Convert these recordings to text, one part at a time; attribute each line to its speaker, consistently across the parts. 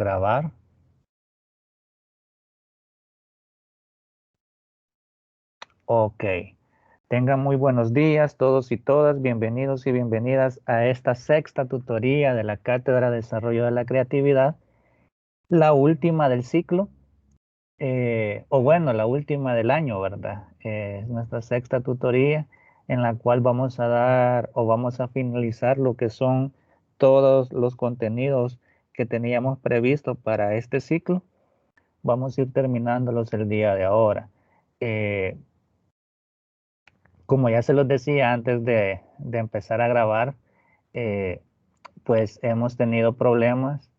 Speaker 1: grabar. Ok. Tengan muy buenos días todos y todas. Bienvenidos y bienvenidas a esta sexta tutoría de la Cátedra de Desarrollo de la Creatividad, la última del ciclo, o bueno, la última del año, ¿verdad? Es nuestra sexta tutoría en la cual vamos a dar o vamos a finalizar lo que son todos los contenidos que teníamos previsto para este ciclo. Vamos a ir terminándolos el día de ahora. Eh, Como ya se los decía antes de empezar a grabar, eh, pues hemos tenido problemas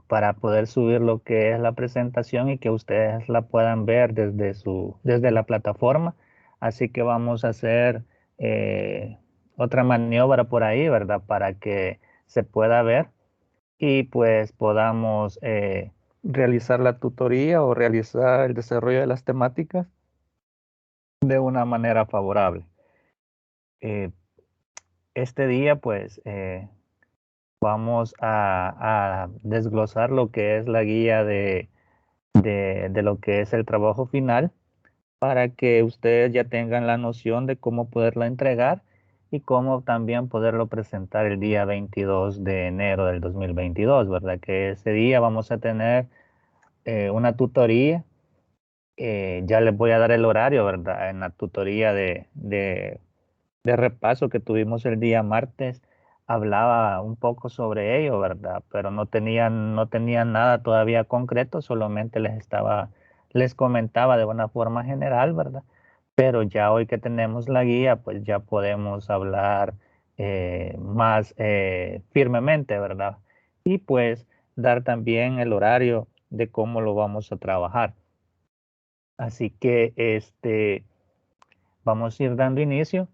Speaker 1: para poder subir lo que es la presentación y que ustedes la puedan ver desde la plataforma. Así que vamos a hacer eh, otra maniobra por ahí, ¿verdad? Para que se pueda ver y pues podamos realizar la tutoría o realizar el desarrollo de las temáticas de una manera favorable. Eh, este día pues vamos a desglosar lo que es la guía de lo que es el trabajo final para que ustedes ya tengan la noción de cómo poderla entregar y cómo también poderlo presentar el día 22 de enero del 2022, ¿verdad? Que ese día vamos a tener una tutoría. Ya les voy a dar el horario, ¿verdad? En la tutoría de repaso que tuvimos el día martes, hablaba un poco sobre ello, ¿verdad? Pero no tenían nada todavía concreto, solamente les comentaba de una forma general, ¿verdad? Pero ya hoy que tenemos la guía, pues ya podemos hablar más firmemente, ¿verdad? Y pues dar también el horario de cómo lo vamos a trabajar. Así que vamos a ir dando inicio.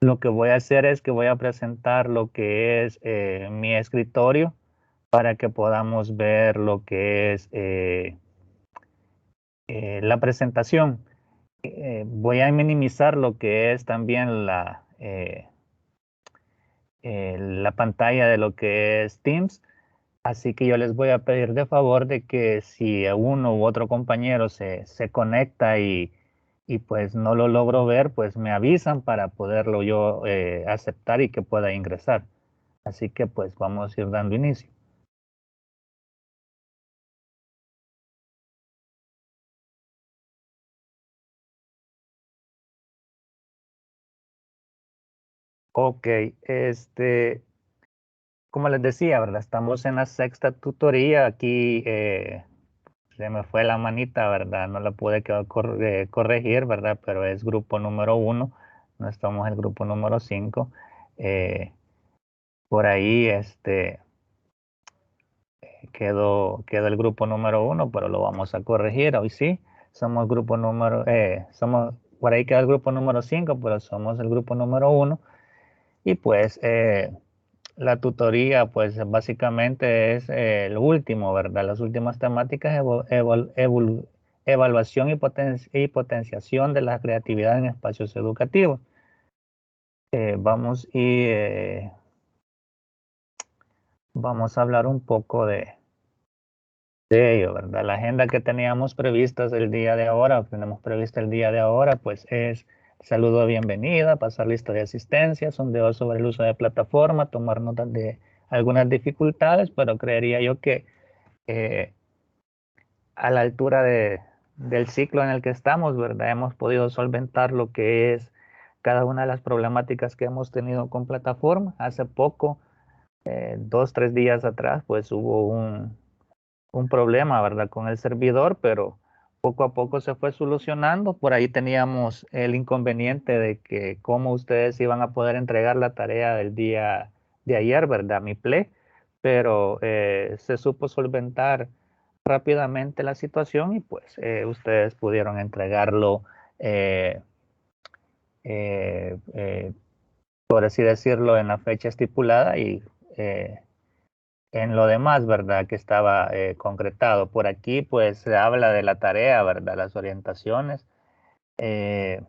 Speaker 1: Lo que voy a hacer es que voy a presentar lo que es mi escritorio para que podamos ver lo que es la presentación. Voy a minimizar lo que es también la pantalla de lo que es Teams. Así que yo les voy a pedir de favor de que si uno u otro compañero se conecta y pues no lo logro ver, pues me avisan para poderlo yo aceptar y que pueda ingresar. Así que pues vamos a ir dando inicio. Ok, como les decía, ¿verdad? Estamos en la sexta tutoría. Aquí se me fue la manita, ¿verdad? No la pude corregir, ¿verdad? Pero es grupo número 1, no estamos en el grupo número 5. Eh, por ahí quedó el grupo número 1, pero lo vamos a corregir. Hoy sí, por ahí queda el grupo número 5, pero somos el grupo número 1. Y pues la tutoría, pues básicamente es el último, ¿verdad? Las últimas temáticas, evaluación y potenciación de la creatividad en espacios educativos. Vamos a hablar un poco de ello, ¿verdad? La agenda que teníamos previstas el día de ahora, tenemos prevista el día de ahora, pues es saludo de bienvenida, pasar lista de asistencia, sondeo sobre el uso de plataforma, tomar notas de algunas dificultades, pero creería yo que eh, a la altura del ciclo en el que estamos, ¿verdad? Hemos podido solventar lo que es cada una de las problemáticas que hemos tenido con plataforma. Hace poco, 2, 3 días atrás, pues hubo un problema, ¿verdad? Con el servidor, pero poco a poco se fue solucionando. Por ahí teníamos el inconveniente de que cómo ustedes iban a poder entregar la tarea del día de ayer, ¿verdad? Mi ple, pero se supo solventar rápidamente la situación y pues ustedes pudieron entregarlo, eh, eh, eh, por así decirlo, en la fecha estipulada y eh, en lo demás, ¿verdad? Que estaba concretado. Por aquí, pues se habla de la tarea, ¿verdad? Las orientaciones. Eh,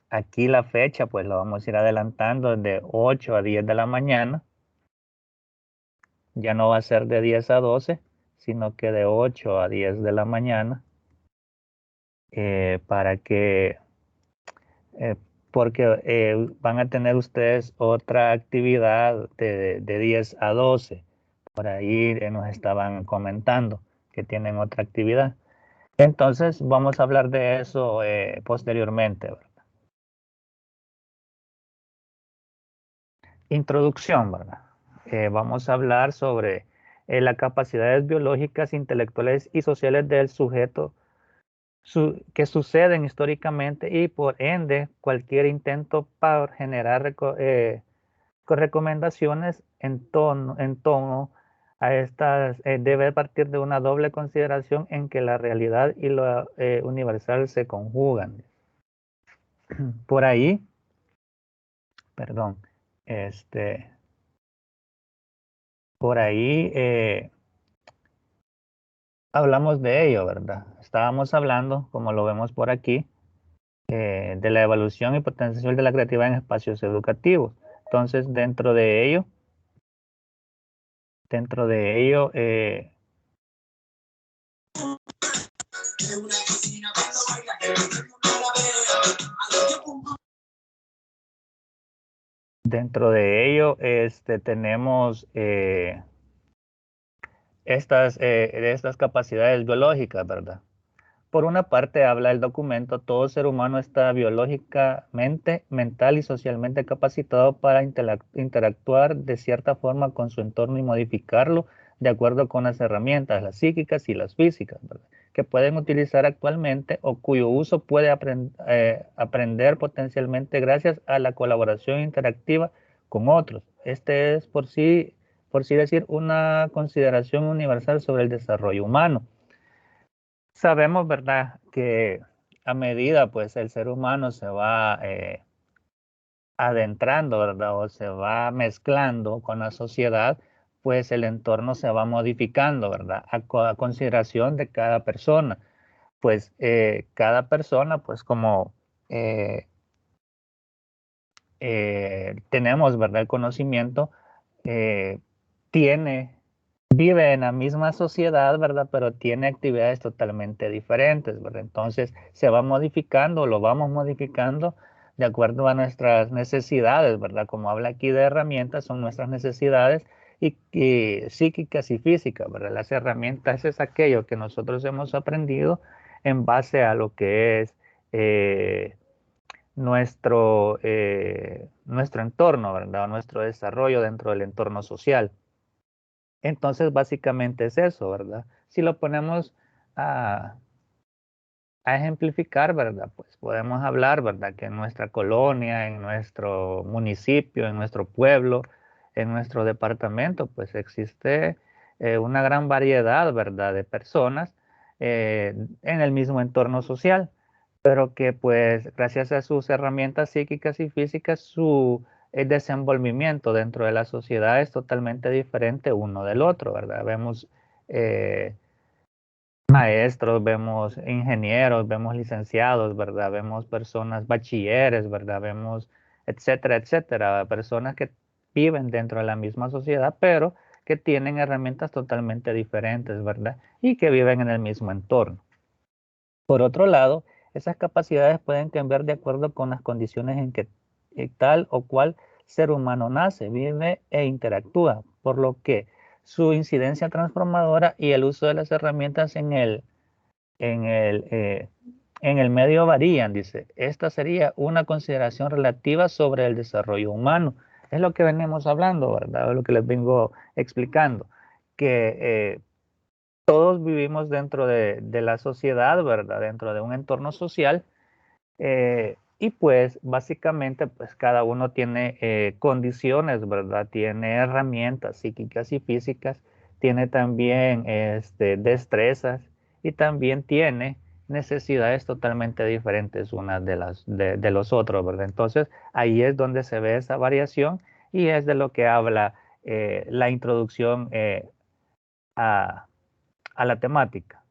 Speaker 1: Aquí la fecha, pues lo vamos a ir adelantando de 8 a 10 de la mañana. Ya no va a ser de 10 a 12. sino que de 8 a 10 de la mañana, para que, eh, porque van a tener ustedes otra actividad de 10 a 12. Por ahí nos estaban comentando que tienen otra actividad. Entonces vamos a hablar de eso posteriormente, ¿verdad? Introducción, ¿verdad? Vamos a hablar sobre las capacidades biológicas, intelectuales y sociales del sujeto que suceden históricamente y por ende cualquier intento para generar con recomendaciones en tono a estas debe partir de una doble consideración en que la realidad y lo universal se conjugan. Por ahí, perdón, este, por ahí hablamos de ello, ¿verdad? Estábamos hablando, como lo vemos por aquí, de la evaluación y potenciación de la creatividad en espacios educativos. Entonces, dentro de ello, tenemos estas capacidades biológicas, ¿verdad? Por una parte, habla el documento, todo ser humano está biológicamente, mental y socialmente capacitado para interactuar de cierta forma con su entorno y modificarlo de acuerdo con las herramientas, las psíquicas y las físicas, ¿verdad? Que pueden utilizar actualmente o cuyo uso puede aprender potencialmente gracias a la colaboración interactiva con otros. Este es por sí decir, una consideración universal sobre el desarrollo humano. Sabemos, ¿verdad?, que a medida pues el ser humano se va adentrando, ¿verdad?, o se va mezclando con la sociedad, pues el entorno se va modificando, ¿verdad?, a consideración de cada persona. Pues cada persona, pues como eh, tenemos, ¿verdad?, el conocimiento, eh, tiene vive en la misma sociedad, ¿verdad? Pero tiene actividades totalmente diferentes, ¿verdad? Entonces se va modificando, lo vamos modificando de acuerdo a nuestras necesidades, ¿verdad? Como habla aquí de herramientas, son nuestras necesidades y psíquicas y físicas, ¿verdad? Las herramientas es aquello que nosotros hemos aprendido en base a lo que es nuestro entorno, ¿verdad? Nuestro desarrollo dentro del entorno social. Entonces, básicamente es eso, ¿verdad? Si lo ponemos a, a ejemplificar, ¿verdad? Pues podemos hablar, ¿verdad? Que en nuestra colonia, en nuestro municipio, en nuestro pueblo, en nuestro departamento, pues existe una gran variedad, ¿verdad? De personas en el mismo entorno social, pero que pues gracias a sus herramientas psíquicas y físicas, su desenvolvimiento dentro de la sociedad es totalmente diferente uno del otro, ¿verdad? Vemos maestros, vemos ingenieros, vemos licenciados, ¿verdad? Vemos personas bachilleres, ¿verdad? Vemos, etcétera, etcétera, personas que viven dentro de la misma sociedad, pero que tienen herramientas totalmente diferentes, ¿verdad? Y que viven en el mismo entorno. Por otro lado, esas capacidades pueden cambiar de acuerdo con las condiciones en que tal o cual ser humano nace, vive e interactúa, por lo que su incidencia transformadora y el uso de las herramientas en el, eh, en el medio varían, dice. Esta sería una consideración relativa sobre el desarrollo humano. Es lo que venimos hablando, ¿verdad? Es lo que les vengo explicando, que todos vivimos dentro de la sociedad, ¿verdad? Dentro de un entorno social. Y pues básicamente pues cada uno tiene condiciones, ¿verdad? Tiene herramientas psíquicas y físicas, tiene también destrezas y también tiene necesidades totalmente diferentes unas de los otros, ¿verdad? Entonces ahí es donde se ve esa variación y es de lo que habla la introducción a, a la temática.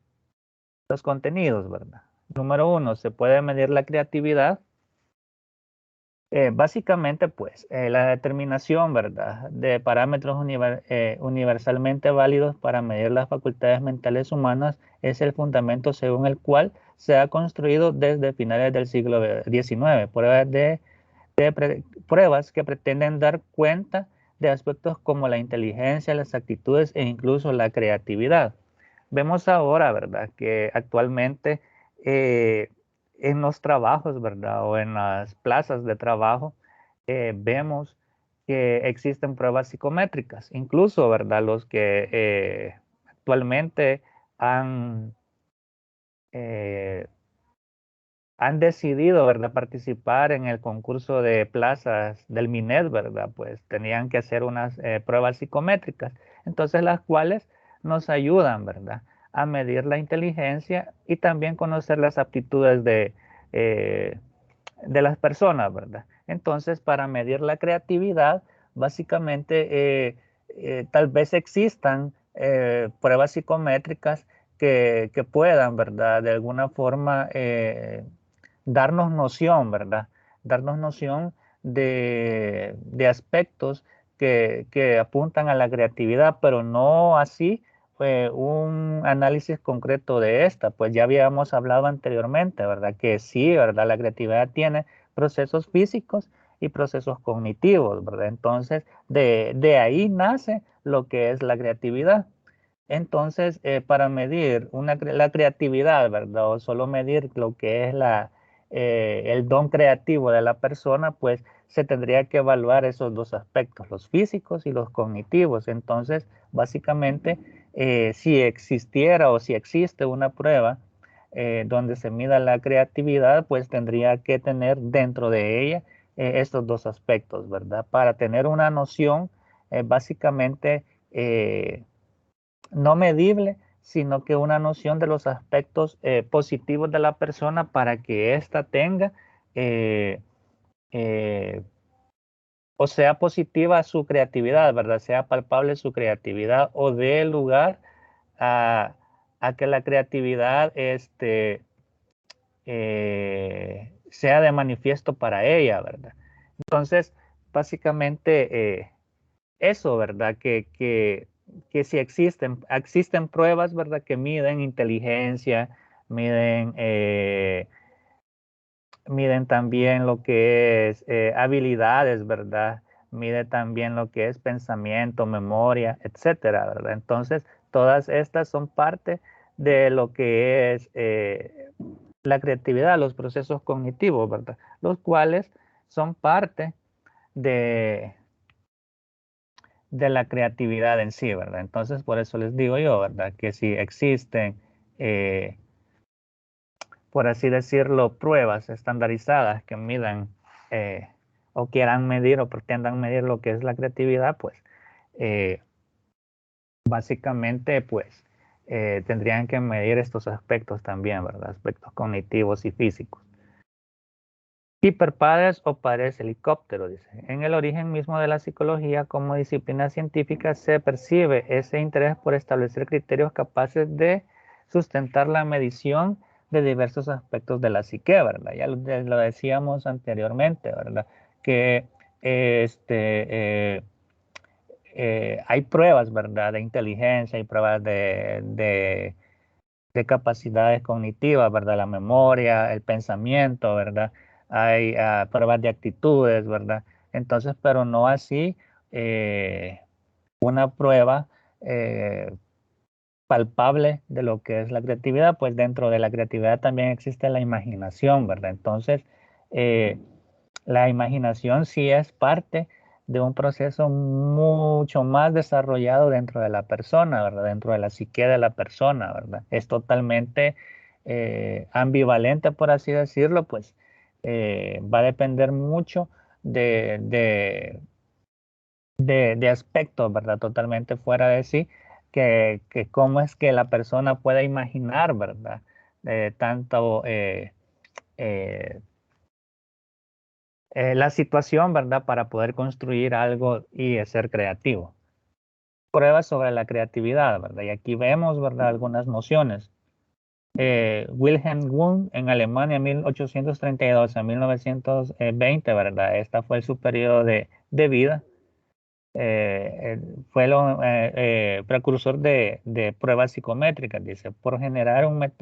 Speaker 1: Los contenidos, ¿verdad? Número uno, se puede medir la creatividad Básicamente, pues, la determinación, ¿verdad?, de parámetros universalmente válidos para medir las facultades mentales humanas es el fundamento según el cual se ha construido desde finales del siglo XIX pruebas que pretenden dar cuenta de aspectos como la inteligencia, las actitudes e incluso la creatividad. Vemos ahora, ¿verdad?, que actualmente eh, en los trabajos, ¿verdad?, o en las plazas de trabajo, vemos que existen pruebas psicométricas, incluso, ¿verdad?, los que actualmente han, eh, han decidido, ¿verdad?, participar en el concurso de plazas del MINED, ¿verdad?, pues tenían que hacer unas pruebas psicométricas, entonces las cuales nos ayudan, ¿verdad?, a medir la inteligencia y también conocer las aptitudes de las personas, ¿verdad? Entonces, para medir la creatividad, básicamente, tal vez existan pruebas psicométricas que puedan, ¿verdad?, de alguna forma darnos noción, ¿verdad? Darnos noción de aspectos que apuntan a la creatividad, pero no así un análisis concreto de esta, pues ya habíamos hablado anteriormente, ¿verdad? Que sí, ¿verdad? La creatividad tiene procesos físicos y procesos cognitivos, ¿verdad? Entonces, de ahí nace lo que es la creatividad. Entonces, para medir la creatividad, ¿verdad? O solo medir lo que es el don creativo de la persona, pues se tendría que evaluar esos dos aspectos, los físicos y los cognitivos. Entonces, básicamente, si existiera o si existe una prueba donde se mida la creatividad, pues tendría que tener dentro de ella estos dos aspectos, ¿verdad? Para tener una noción, básicamente, no medible, sino que una noción de los aspectos positivos de la persona para que ésta tenga eh, eh, o sea positiva su creatividad, ¿verdad? Sea palpable su creatividad o dé lugar a, a que la creatividad sea de manifiesto para ella, ¿verdad? Entonces, básicamente eso, ¿verdad? Que si existen pruebas, ¿verdad? Que miden inteligencia, miden, miden también lo que es habilidades, ¿verdad? Mide también lo que es pensamiento, memoria, etcétera, ¿verdad? Entonces, todas estas son parte de lo que es la creatividad, los procesos cognitivos, ¿verdad? Los cuales son parte de, de la creatividad en sí, ¿verdad? Entonces, por eso les digo yo, ¿verdad? Que si existen, eh, por así decirlo, pruebas estandarizadas que midan eh, o quieran medir o pretendan medir lo que es la creatividad, pues eh, básicamente, pues tendrían que medir estos aspectos también, ¿verdad? Aspectos cognitivos y físicos. Hiperpadres o padres helicóptero, dice. En el origen mismo de la psicología como disciplina científica se percibe ese interés por establecer criterios capaces de sustentar la medición de diversos aspectos de la psique, ¿verdad? Ya lo decíamos anteriormente, ¿verdad? Que hay pruebas, ¿verdad? De inteligencia, hay pruebas de capacidades cognitivas, ¿verdad? La memoria, el pensamiento, ¿verdad? Hay pruebas de actitudes, ¿verdad? Entonces, pero no así una prueba eh, palpable de lo que es la creatividad, pues dentro de la creatividad también existe la imaginación, ¿verdad? Entonces, eh, la imaginación sí es parte de un proceso mucho más desarrollado dentro de la persona, ¿verdad? Dentro de la psique de la persona, ¿verdad? Es totalmente ambivalente, por así decirlo, pues va a depender mucho de, de, de aspectos, ¿verdad? Totalmente fuera de sí, que cómo es que la persona puede imaginar, ¿verdad? Tanto eh, la situación, ¿verdad? Para poder construir algo y ser creativo. Pruebas sobre la creatividad, ¿verdad? Y aquí vemos, ¿verdad? Algunas nociones. Wilhelm Wundt en Alemania 1832 a 1920, ¿verdad? Esta fue su periodo de vida. Fue el precursor de pruebas psicométricas, dice, por generar una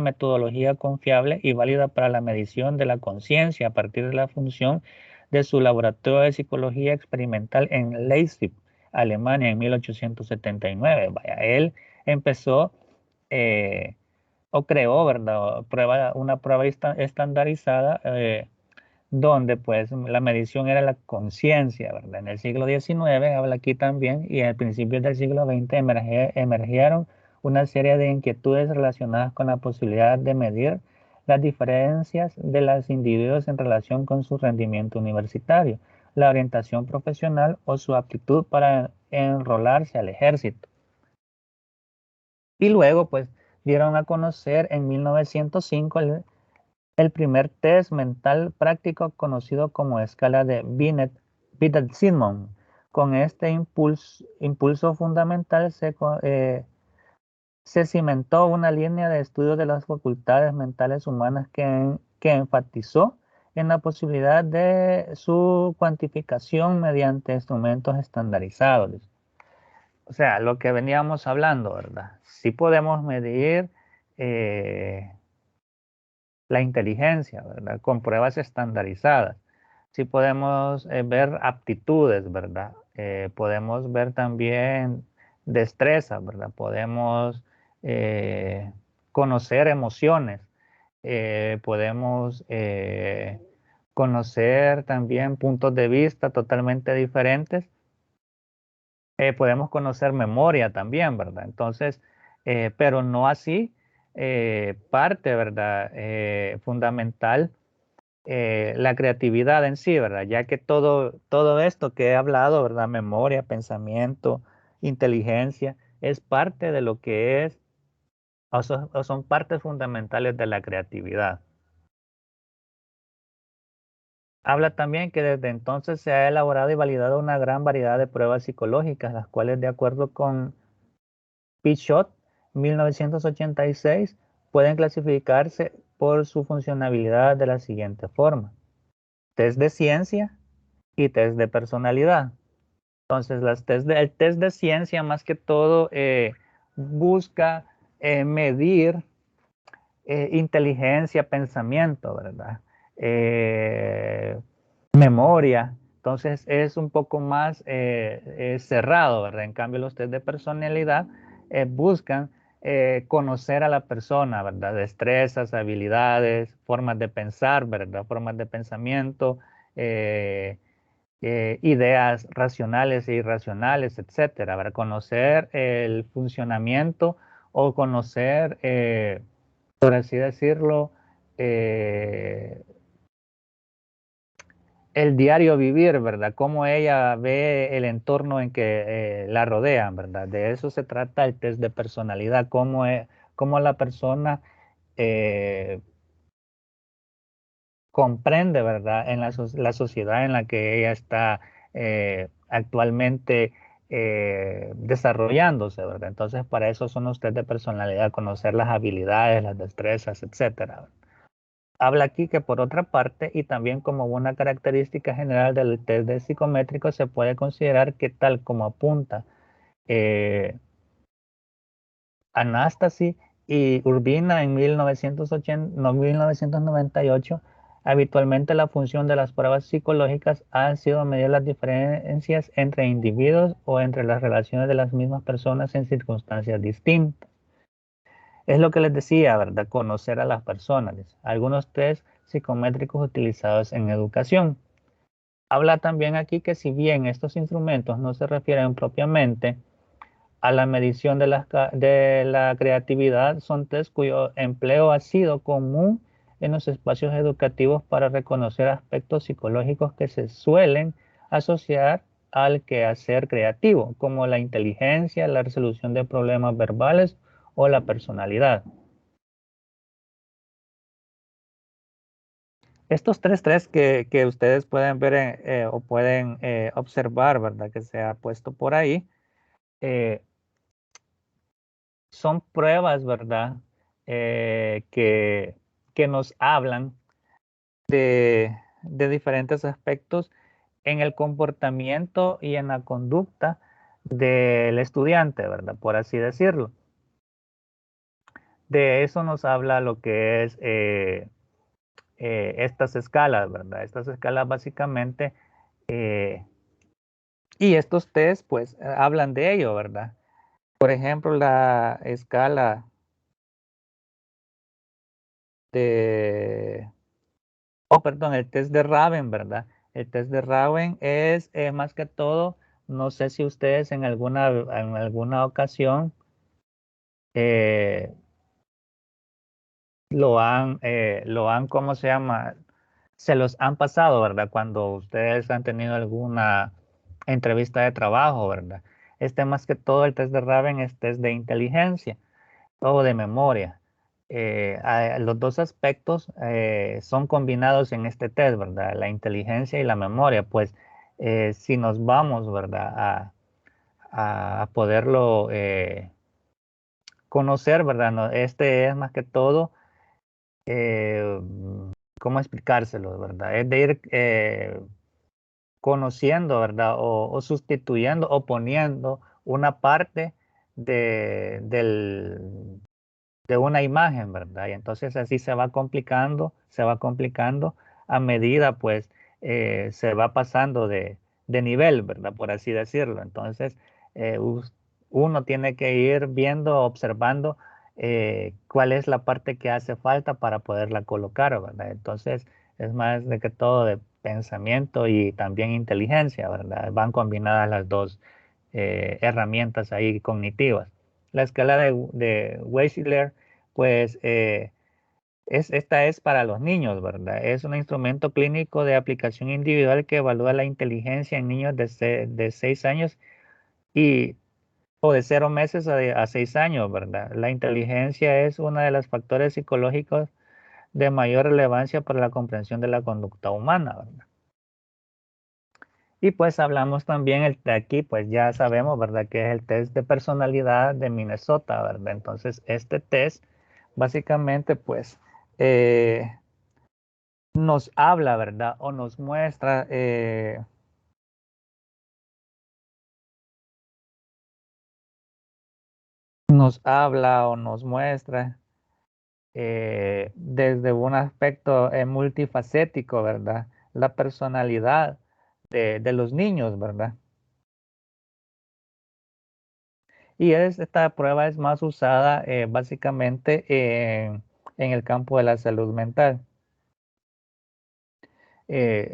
Speaker 1: metodología confiable y válida para la medición de la conciencia a partir de la función de su laboratorio de psicología experimental en Leipzig, Alemania, en 1879. Vaya, él empezó eh, o creó, ¿verdad? Una prueba estandarizada, donde pues la medición era la conciencia, ¿verdad? En el siglo XIX, habla aquí también, y a principios del siglo XX emergieron una serie de inquietudes relacionadas con la posibilidad de medir las diferencias de los individuos en relación con su rendimiento universitario, la orientación profesional o su aptitud para enrolarse al ejército. Y luego, pues, dieron a conocer en 1905 el primer test mental práctico conocido como escala de Binet-Simon. Con este impulso fundamental se cimentó una línea de estudio de las facultades mentales humanas que enfatizó en la posibilidad de su cuantificación mediante instrumentos estandarizados. O sea, lo que veníamos hablando, ¿verdad? Sí podemos medir la inteligencia, ¿verdad? Con pruebas estandarizadas. Sí podemos ver aptitudes, ¿verdad? Podemos ver también destreza, ¿verdad? Podemos conocer emociones, podemos conocer también puntos de vista totalmente diferentes, podemos conocer memoria también, ¿verdad? Entonces, pero no así parte, ¿verdad? Fundamental, la creatividad en sí, ¿verdad? Ya que todo esto que he hablado, ¿verdad? Memoria, pensamiento, inteligencia, es parte de lo que es, o son partes fundamentales de la creatividad. Habla también que desde entonces se ha elaborado y validado una gran variedad de pruebas psicológicas, las cuales, de acuerdo con Pichot, 1986, pueden clasificarse por su funcionalidad de la siguiente forma: test de ciencia y test de personalidad. Entonces, el test de ciencia más que todo busca medir inteligencia, pensamiento, ¿verdad? Eh, Memoria. Entonces es un poco más cerrado, ¿verdad? En cambio, los test de personalidad buscan conocer a la persona, ¿verdad? Destrezas, habilidades, formas de pensar, ¿verdad? Formas de pensamiento, ideas racionales e irracionales, etcétera, ¿verdad? Conocer el funcionamiento o conocer, por así decirlo, eh, el diario vivir, ¿verdad? Cómo ella ve el entorno en que la rodean, ¿verdad? De eso se trata el test de personalidad, cómo la persona eh, comprende, ¿verdad? En la sociedad en la que ella está actualmente desarrollándose, ¿verdad? Entonces, para eso son los test de personalidad, conocer las habilidades, las destrezas, etcétera. Habla aquí que, por otra parte, y también como una característica general del test de psicométrico, se puede considerar que, tal como apunta eh, Anastasi y Urbina en 1980, no, 1998, habitualmente la función de las pruebas psicológicas ha sido medir las diferencias entre individuos o entre las relaciones de las mismas personas en circunstancias distintas. Es lo que les decía, ¿verdad? Conocer a las personas. Algunos test psicométricos utilizados en educación. Habla también aquí que, si bien estos instrumentos no se refieren propiamente a la medición de la creatividad, son test cuyo empleo ha sido común en los espacios educativos para reconocer aspectos psicológicos que se suelen asociar al quehacer creativo, como la inteligencia, la resolución de problemas verbales o la personalidad. Estos tres que ustedes pueden ver o pueden observar, ¿verdad? Que se ha puesto por ahí, eh, son pruebas, ¿verdad? Que nos hablan de diferentes aspectos en el comportamiento y en la conducta del estudiante, ¿verdad? Por así decirlo. De eso nos habla lo que es estas escalas, ¿verdad? Estas escalas básicamente, eh, y estos test pues hablan de ello, ¿verdad? Por ejemplo, la escala de, oh, perdón, el test de Raven, ¿verdad? El test de Raven es más que todo, no sé si ustedes en alguna ocasión eh, ¿cómo se llama? Se los han pasado, ¿verdad? Cuando ustedes han tenido alguna entrevista de trabajo, ¿verdad? Más que todo el test de Raven es test de inteligencia o de memoria. Los dos aspectos son combinados en este test, ¿verdad? La inteligencia y la memoria. Pues si nos vamos, ¿verdad? A poderlo conocer, ¿verdad? Este es más que todo eh, ¿cómo explicárselo, verdad? Es de ir conociendo, ¿verdad? O sustituyendo o poniendo una parte de una imagen, ¿verdad? Y entonces así se va complicando a medida, pues, se va pasando de nivel, ¿verdad? Por así decirlo. Entonces, eh, us- uno tiene que ir viendo, observando cuál es la parte que hace falta para poderla colocar, ¿verdad? Entonces, es más de que todo de pensamiento y también inteligencia, ¿verdad? Van combinadas las dos herramientas ahí cognitivas. La escala de Wechsler, pues esta es para los niños, ¿verdad? Es un instrumento clínico de aplicación individual que evalúa la inteligencia en niños de 6 años y, o de 0 meses a 6 años, ¿verdad? La inteligencia es uno de los factores psicológicos de mayor relevancia para la comprensión de la conducta humana, ¿verdad? Y pues hablamos también de aquí, pues ya sabemos, ¿verdad? Que es el test de personalidad de Minnesota, ¿verdad? Entonces, este test básicamente, pues, eh, nos habla, ¿verdad? O nos habla o nos muestra desde un aspecto multifacético, ¿verdad? La personalidad de los niños, ¿verdad? Y esta prueba es más usada básicamente en el campo de la salud mental.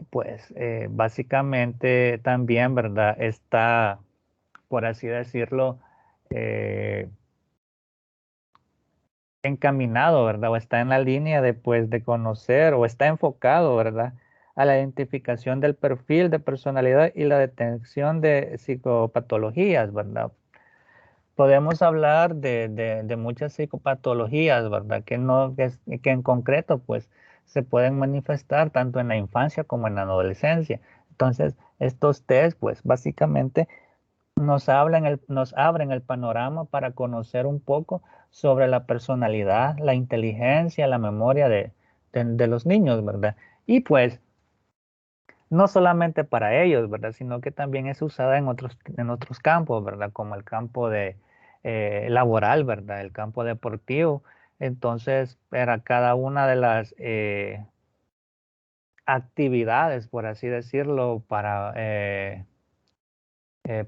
Speaker 1: Pues básicamente también, ¿verdad? Está, por así decirlo, eh, encaminado, ¿verdad? O está en la línea de, pues, de conocer o está enfocado, ¿verdad? A la identificación del perfil de personalidad y la detección de psicopatologías, ¿verdad? Podemos hablar de muchas psicopatologías, ¿verdad? Que, no, que en concreto, pues, se pueden manifestar tanto en la infancia como en la adolescencia. Entonces, estos test, pues, básicamente nos abren el panorama para conocer un poco sobre la personalidad, la inteligencia, la memoria de los niños, ¿verdad? Y pues, no solamente para ellos, ¿verdad? Sino que también es usada en otros campos, ¿verdad? Como el campo laboral, ¿verdad? El campo deportivo. Entonces, para cada una de las actividades, por así decirlo, eh,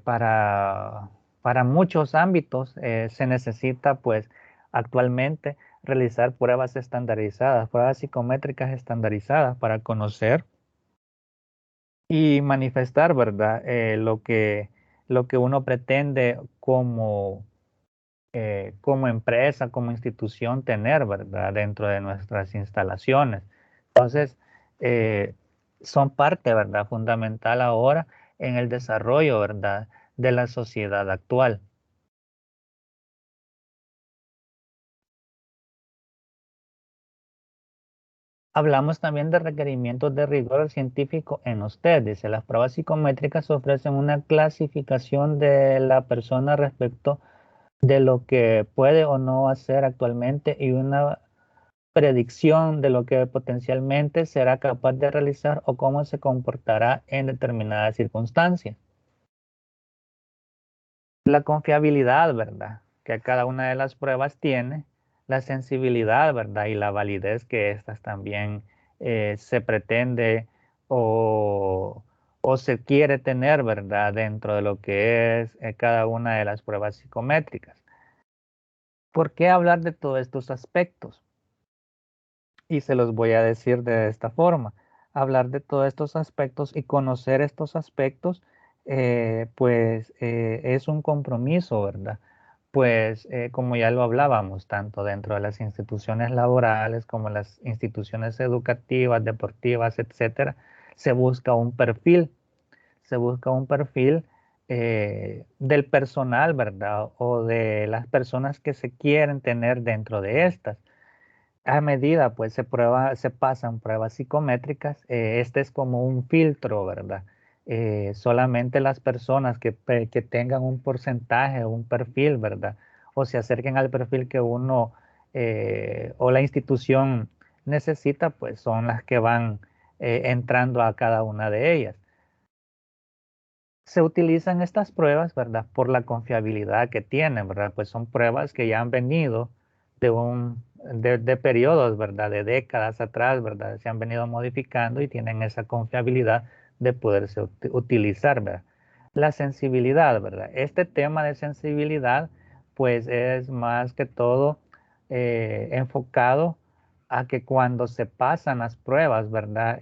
Speaker 1: para, para muchos ámbitos se necesita, pues, actualmente realizar pruebas estandarizadas, pruebas psicométricas estandarizadas para conocer y manifestar, ¿verdad? Lo que uno pretende como empresa, como institución tener, ¿verdad? Dentro de nuestras instalaciones. Entonces, eh, son parte, ¿verdad? Fundamental ahora en el desarrollo, ¿verdad? De la sociedad actual. Hablamos también de requerimientos de rigor científico en usted. Dice, las pruebas psicométricas ofrecen una clasificación de la persona respecto de lo que puede o no hacer actualmente y una predicción de lo que potencialmente será capaz de realizar o cómo se comportará en determinadas circunstancias. La confiabilidad, ¿verdad? Que cada una de las pruebas tiene, la sensibilidad, ¿verdad? Y la validez que estas también se pretende o, o se quiere tener, ¿verdad? Dentro de lo que es cada una de las pruebas psicométricas. ¿Por qué hablar de todos estos aspectos? Y se los voy a decir de esta forma. Hablar de todos estos aspectos y conocer estos aspectos, pues es un compromiso, ¿verdad? Pues como ya lo hablábamos, tanto dentro de las instituciones laborales como las instituciones educativas, deportivas, etcétera, se busca un perfil, se busca un perfil del personal, ¿verdad? O de las personas que se quieren tener dentro de estas. A medida pues se pasan pruebas psicométricas, este es como un filtro, ¿verdad? Solamente las personas que tengan un porcentaje o un perfil, ¿verdad? O se acerquen al perfil que uno o la institución necesita, pues son las que van entrando a cada una de ellas. Se utilizan estas pruebas, ¿verdad? Por la confiabilidad que tienen, ¿verdad? Pues son pruebas que ya han venido de periodos, ¿verdad? De décadas atrás, ¿verdad? Se han venido modificando y tienen esa confiabilidad de poderse utilizar, ¿verdad? La sensibilidad, ¿verdad? Este tema de sensibilidad, pues es más que todo enfocado a que cuando se pasan las pruebas, ¿verdad?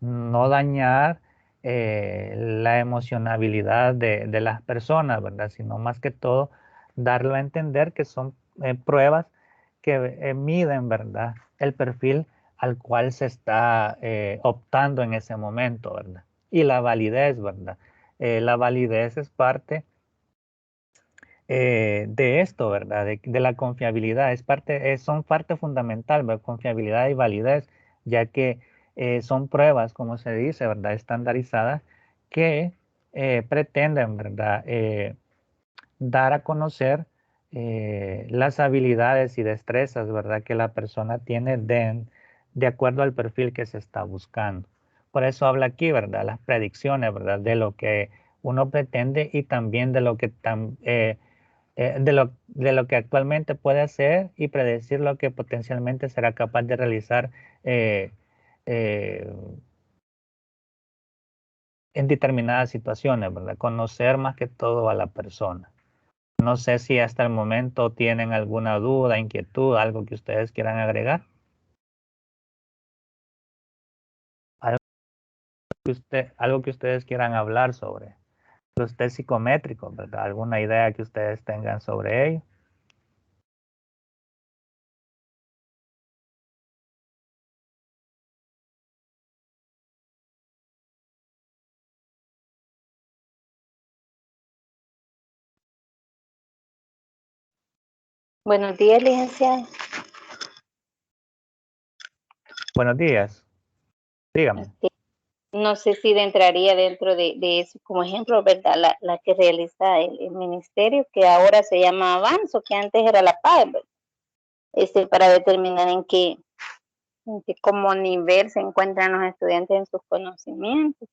Speaker 1: No dañar la emocionabilidad de las personas, ¿verdad? Sino más que todo darlo a entender que son pruebas que miden, ¿verdad? El perfil al cual se está optando en ese momento, ¿verdad? Y la validez, ¿verdad? La validez es parte de esto, ¿verdad? De la confiabilidad, son parte fundamental, ¿verdad? Confiabilidad y validez, ya que son pruebas, como se dice, ¿verdad? Estandarizadas que pretenden, ¿verdad? Dar a conocer las habilidades y destrezas, ¿verdad? Que la persona tiene de acuerdo al perfil que se está buscando. Por eso habla aquí, ¿verdad? Las predicciones, ¿verdad? De lo que uno pretende y también de lo que de lo que actualmente puede hacer y predecir lo que potencialmente será capaz de realizar eh, eh, en determinadas situaciones, ¿verdad? Conocer más que todo a la persona. No sé si hasta el momento tienen alguna duda, inquietud, algo que ustedes quieran agregar, algo algo que ustedes quieran hablar sobre los test psicométricos, ¿verdad? Alguna idea que ustedes tengan sobre ello.
Speaker 2: Buenos días, licenciada.
Speaker 1: Buenos días, dígame.
Speaker 2: No sé si entraría dentro de eso como ejemplo, ¿verdad? La que realiza el ministerio, que ahora se llama Avanzo, que antes era la PAE, para determinar en qué como nivel se encuentran los estudiantes en sus conocimientos.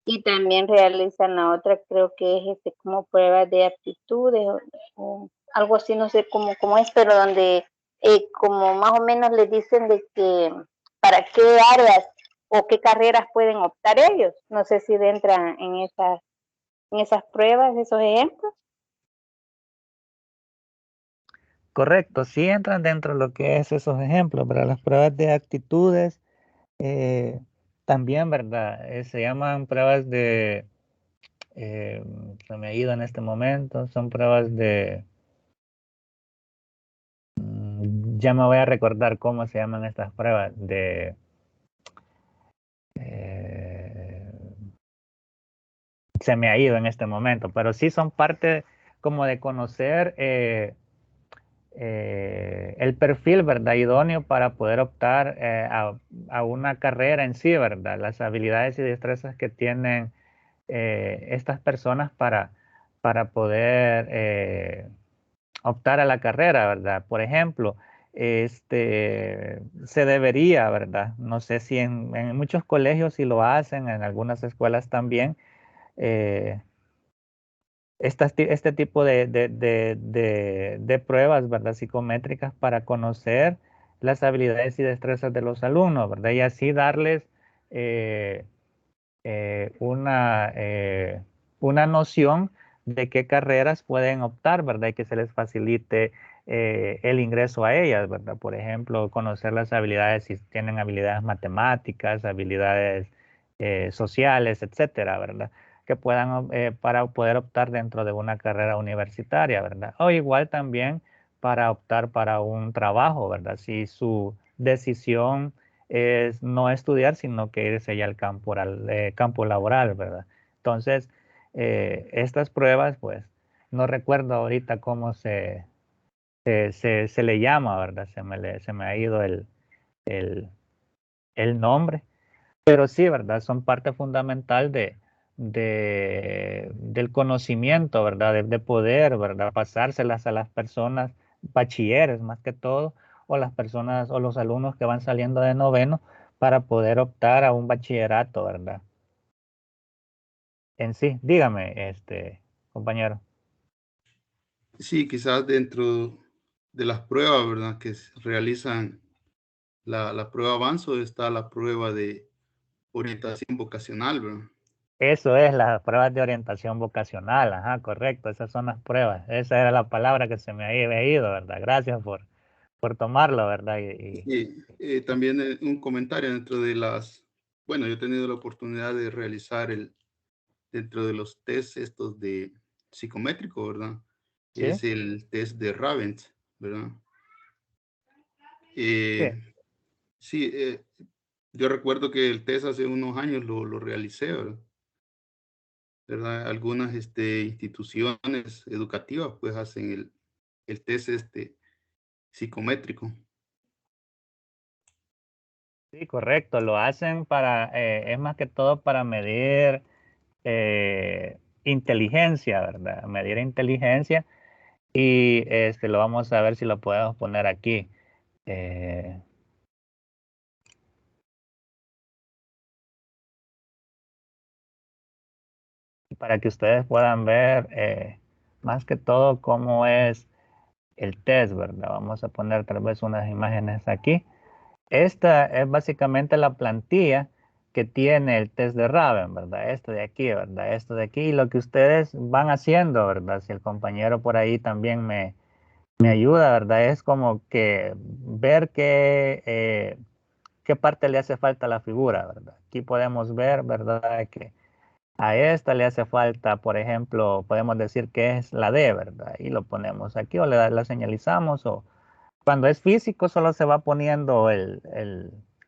Speaker 2: Y también realizan la otra, creo que es como pruebas de aptitudes o algo así, no sé cómo es, pero donde como más o menos les dicen de que para qué áreas o qué carreras pueden optar ellos. No sé si entran en esas pruebas, esos ejemplos.
Speaker 1: Correcto, sí entran dentro de lo que es esos ejemplos, ¿verdad? Las pruebas de actitudes eh, también, ¿verdad? Se llaman pruebas eh, se me ha ido en este momento, son pruebas ya me voy a recordar cómo se llaman estas pruebas, eh, se me ha ido en este momento, pero sí son parte como de conocer el perfil, ¿verdad? Idóneo para poder optar a una carrera en sí, ¿verdad? Las habilidades y destrezas que tienen estas personas para poder optar a la carrera, ¿verdad? Por ejemplo, se debería, ¿verdad? No sé si en muchos colegios sí lo hacen, en algunas escuelas también, eh, este tipo de pruebas, ¿verdad? Psicométricas para conocer las habilidades y destrezas de los alumnos, ¿verdad? Y así darles eh, eh, una, eh, una noción de qué carreras pueden optar, ¿verdad? Y que se les facilite el ingreso a ellas, ¿verdad? Por ejemplo, conocer las habilidades, si tienen habilidades matemáticas, habilidades sociales, etcétera, ¿verdad? Que puedan, para poder optar dentro de una carrera universitaria, ¿verdad? O igual también para optar para un trabajo, ¿verdad? Si su decisión es no estudiar, sino que irse ya al campo laboral, ¿verdad? Entonces, estas pruebas, pues, no recuerdo ahorita cómo se le llama, ¿verdad? Se me ha ido el, el nombre, pero sí, ¿verdad? Son parte fundamental del conocimiento, ¿verdad? De poder, ¿verdad? Pasárselas a las personas, bachilleres más que todo, o las personas o los alumnos que van saliendo de noveno para poder optar a un bachillerato, ¿verdad? En sí, dígame, compañero.
Speaker 3: Sí, quizás dentro de las pruebas, ¿verdad? Que se realizan la prueba avanzo está la prueba de orientación vocacional, ¿verdad?
Speaker 1: Eso es las pruebas de orientación vocacional, ajá, correcto, esas son las pruebas. Esa era la palabra que se me había ido, ¿verdad? Gracias por tomarlo, ¿verdad?
Speaker 3: Sí, también un comentario dentro de bueno, yo he tenido la oportunidad de realizar dentro de los test estos de psicométrico, ¿verdad?
Speaker 1: Sí,
Speaker 3: Es el test de Ravens, ¿verdad?
Speaker 1: sí.
Speaker 3: Sí, yo recuerdo que el test hace unos años lo realicé, ¿verdad? ¿Verdad? Algunas instituciones educativas pues hacen el test psicométrico.
Speaker 1: Sí, correcto, lo hacen es más que todo para medir inteligencia, ¿verdad? Medir inteligencia y lo vamos a ver si lo podemos poner aquí. eh, para que ustedes puedan ver más que todo cómo es el test, ¿verdad? Vamos a poner tal vez unas imágenes aquí. Esta es básicamente la plantilla que tiene el test de Raven, ¿verdad? Esto de aquí, ¿verdad? Esto de aquí, y lo que ustedes van haciendo, ¿verdad? Si el compañero por ahí también me ayuda, ¿verdad? Es como que ver qué parte le hace falta a la figura, ¿verdad? Aquí podemos ver, ¿verdad? Que a esta le hace falta, por ejemplo, podemos decir que es la D, ¿verdad? Y lo ponemos aquí o la señalizamos o cuando es físico solo se va poniendo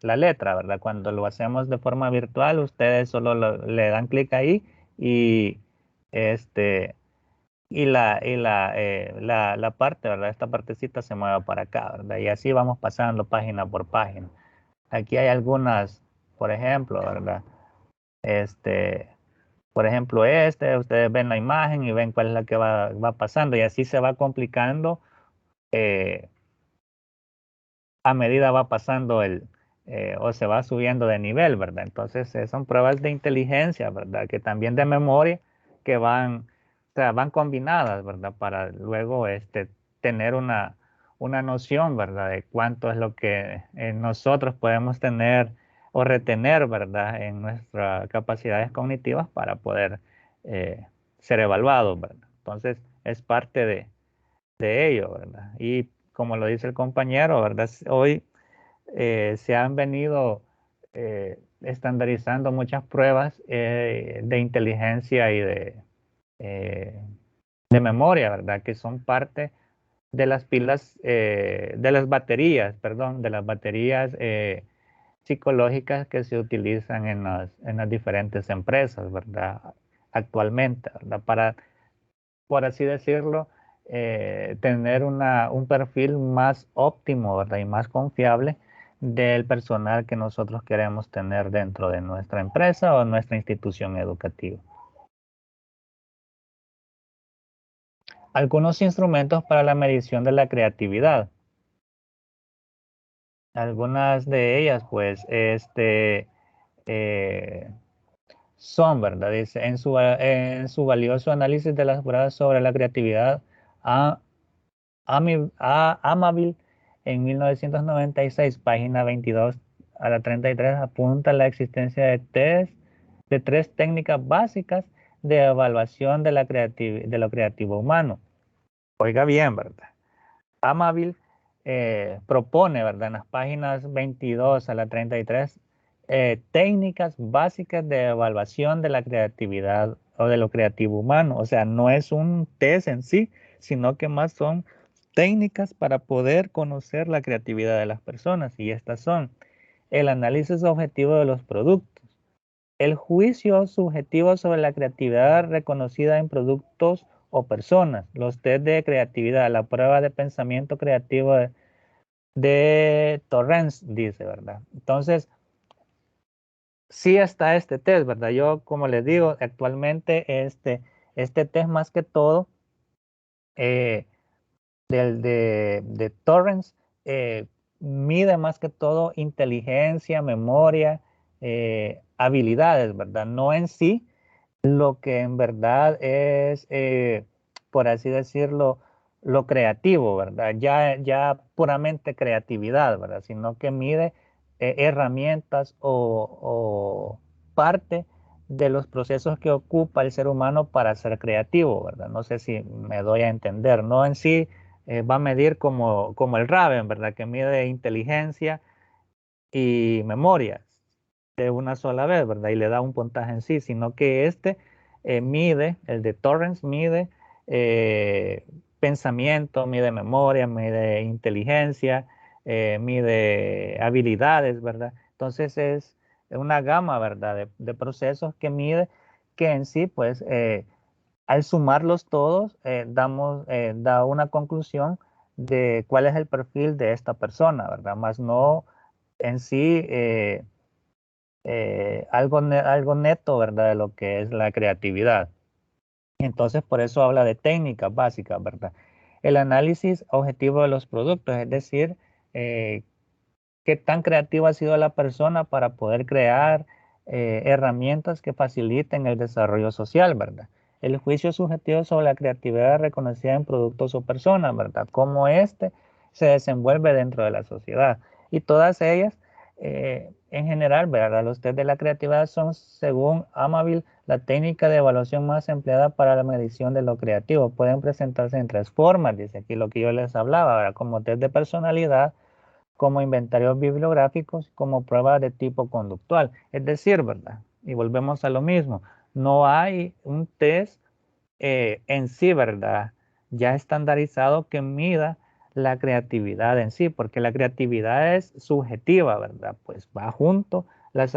Speaker 1: la letra, ¿verdad? Cuando lo hacemos de forma virtual, ustedes solo le dan clic ahí y este la parte, ¿verdad? Esta partecita se mueve para acá, ¿verdad? Y así vamos pasando página por página. Aquí hay algunas, por ejemplo, ¿verdad? Este, por ejemplo, ustedes ven la imagen y ven cuál es la que va pasando y así se va complicando eh, a medida va pasando o se va subiendo de nivel, ¿verdad? Entonces, son pruebas de inteligencia, ¿verdad? Que también de memoria que o sea, van combinadas, ¿verdad? Para luego tener una noción, ¿verdad? De cuánto es lo que nosotros podemos tener o retener, ¿verdad? En nuestras capacidades cognitivas para poder eh, ser evaluados, ¿verdad? Entonces, es parte de ello, ¿verdad? Y como lo dice el compañero, ¿verdad? Hoy se han venido estandarizando muchas pruebas de inteligencia y eh, de memoria, ¿verdad? Que son parte de las pilas, de las baterías, perdón, de las baterías psicológicas que se utilizan en las diferentes empresas, ¿verdad? Actualmente, ¿verdad? Para por así decirlo, tener un perfil más óptimo, ¿verdad? Y más confiable del personal que nosotros queremos tener dentro de nuestra empresa o nuestra institución educativa. algunos instrumentos para la medición de la creatividad. Algunas de ellas, pues, son, ¿verdad? Dice, en su valioso análisis de las pruebas sobre la creatividad, Amabile, en 1996, página 22 a la 33, apunta la existencia de tres técnicas básicas de evaluación de lo creativo humano. Oiga bien, ¿verdad? Amabile propone, ¿verdad? En las páginas 22 a la 33, técnicas básicas de evaluación de la creatividad o de lo creativo humano. O sea, no es un test en sí, sino que más son técnicas para poder conocer la creatividad de las personas. Y estas son el análisis objetivo de los productos, el juicio subjetivo sobre la creatividad reconocida en productos o personas, los test de creatividad, la prueba de pensamiento creativo de Torrens, dice, ¿verdad? Entonces, sí está este test, ¿verdad? Yo, como les digo, actualmente este test más que todo, eh, de Torrens, mide más que todo inteligencia, memoria, habilidades, ¿verdad? No en sí lo que en verdad es, por así decirlo, lo creativo, ¿verdad? Ya puramente creatividad, ¿verdad? Sino que mide herramientas o parte de los procesos que ocupa el ser humano para ser creativo, ¿verdad? No sé si me doy a entender, no en sí va a medir como el Raven, ¿verdad? Que mide inteligencia y memoria de una sola vez, ¿verdad? Y le da un puntaje en sí, sino que mide, el de Torrens mide eh, pensamiento, mide memoria, mide inteligencia, mide habilidades, ¿verdad? Entonces es una gama, ¿verdad? De procesos que mide que en sí, pues, al sumarlos todos, da una conclusión de cuál es el perfil de esta persona, ¿verdad? Más no en sí algo neto, ¿verdad? De lo que es la creatividad. Entonces, por eso habla de técnicas básicas, ¿verdad? El análisis objetivo de los productos, es decir, eh, qué tan creativa ha sido la persona para poder crear herramientas que faciliten el desarrollo social, ¿verdad? El juicio subjetivo sobre la creatividad reconocida en productos o personas, ¿verdad? Cómo se desenvuelve dentro de la sociedad. Y todas ellas, en general, ¿verdad? Los test de la creatividad son, según Amabile, la técnica de evaluación más empleada para la medición de lo creativo. Pueden presentarse en tres formas, dice aquí lo que yo les hablaba, ¿verdad? Como test de personalidad, como inventarios bibliográficos, como pruebas de tipo conductual. Es decir, ¿verdad? Y volvemos a lo mismo, no hay un test en sí, ¿verdad? Ya estandarizado que mida la creatividad en sí, porque la creatividad es subjetiva, ¿verdad? Pues va junto los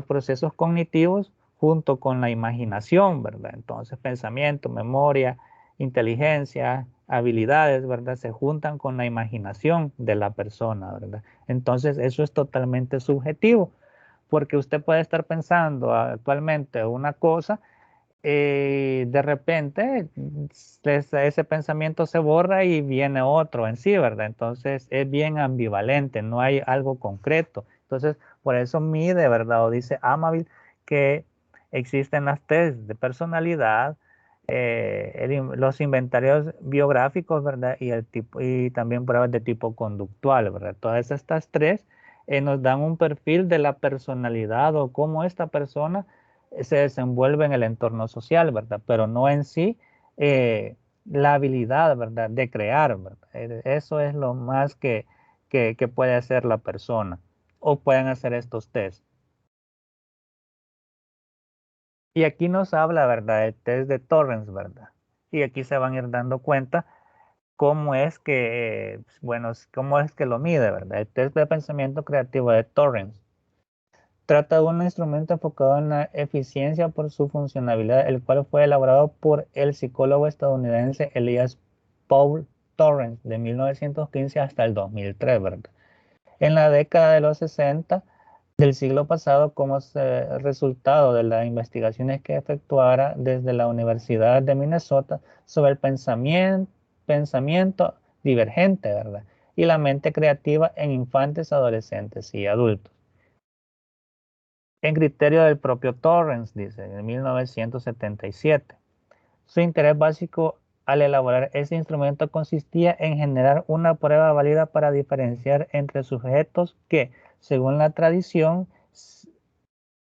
Speaker 1: procesos cognitivos junto con la imaginación, ¿verdad? Entonces, pensamiento, memoria, inteligencia, habilidades, ¿verdad? Se juntan con la imaginación de la persona, ¿verdad? Entonces, eso es totalmente subjetivo, porque usted puede estar pensando actualmente una cosa, de repente ese pensamiento se borra y viene otro en sí, ¿verdad? Entonces es bien ambivalente, no hay algo concreto. Entonces, por eso mide, ¿verdad? O dice Amabile que existen las test de personalidad, los inventarios biográficos, ¿verdad? Y también pruebas de tipo conductual, ¿verdad? Todas estas tres nos dan un perfil de la personalidad o cómo esta persona se desenvuelve en el entorno social, ¿verdad? Pero no en sí la habilidad, ¿verdad? De crear, ¿verdad? Eso es lo más que puede hacer la persona o pueden hacer estos test. Y aquí nos habla, ¿verdad? El test de Torrens, ¿verdad? Y aquí se van a ir dando cuenta cómo es que, bueno, cómo es que lo mide, ¿verdad? El test de pensamiento creativo de Torrens trata de un instrumento enfocado en la eficiencia por su funcionalidad, el cual fue elaborado por el psicólogo estadounidense Elias Paul Torrens de 1915 hasta el 2003, ¿verdad? En la década de los 60 del siglo pasado como resultado de las investigaciones que efectuara desde la Universidad de Minnesota sobre el pensamiento divergente, ¿verdad? Y la mente creativa en infantes, adolescentes y adultos. En criterio del propio Torrance, dice, en 1977. Su interés básico al elaborar ese instrumento consistía en generar una prueba válida para diferenciar entre sujetos que, según la tradición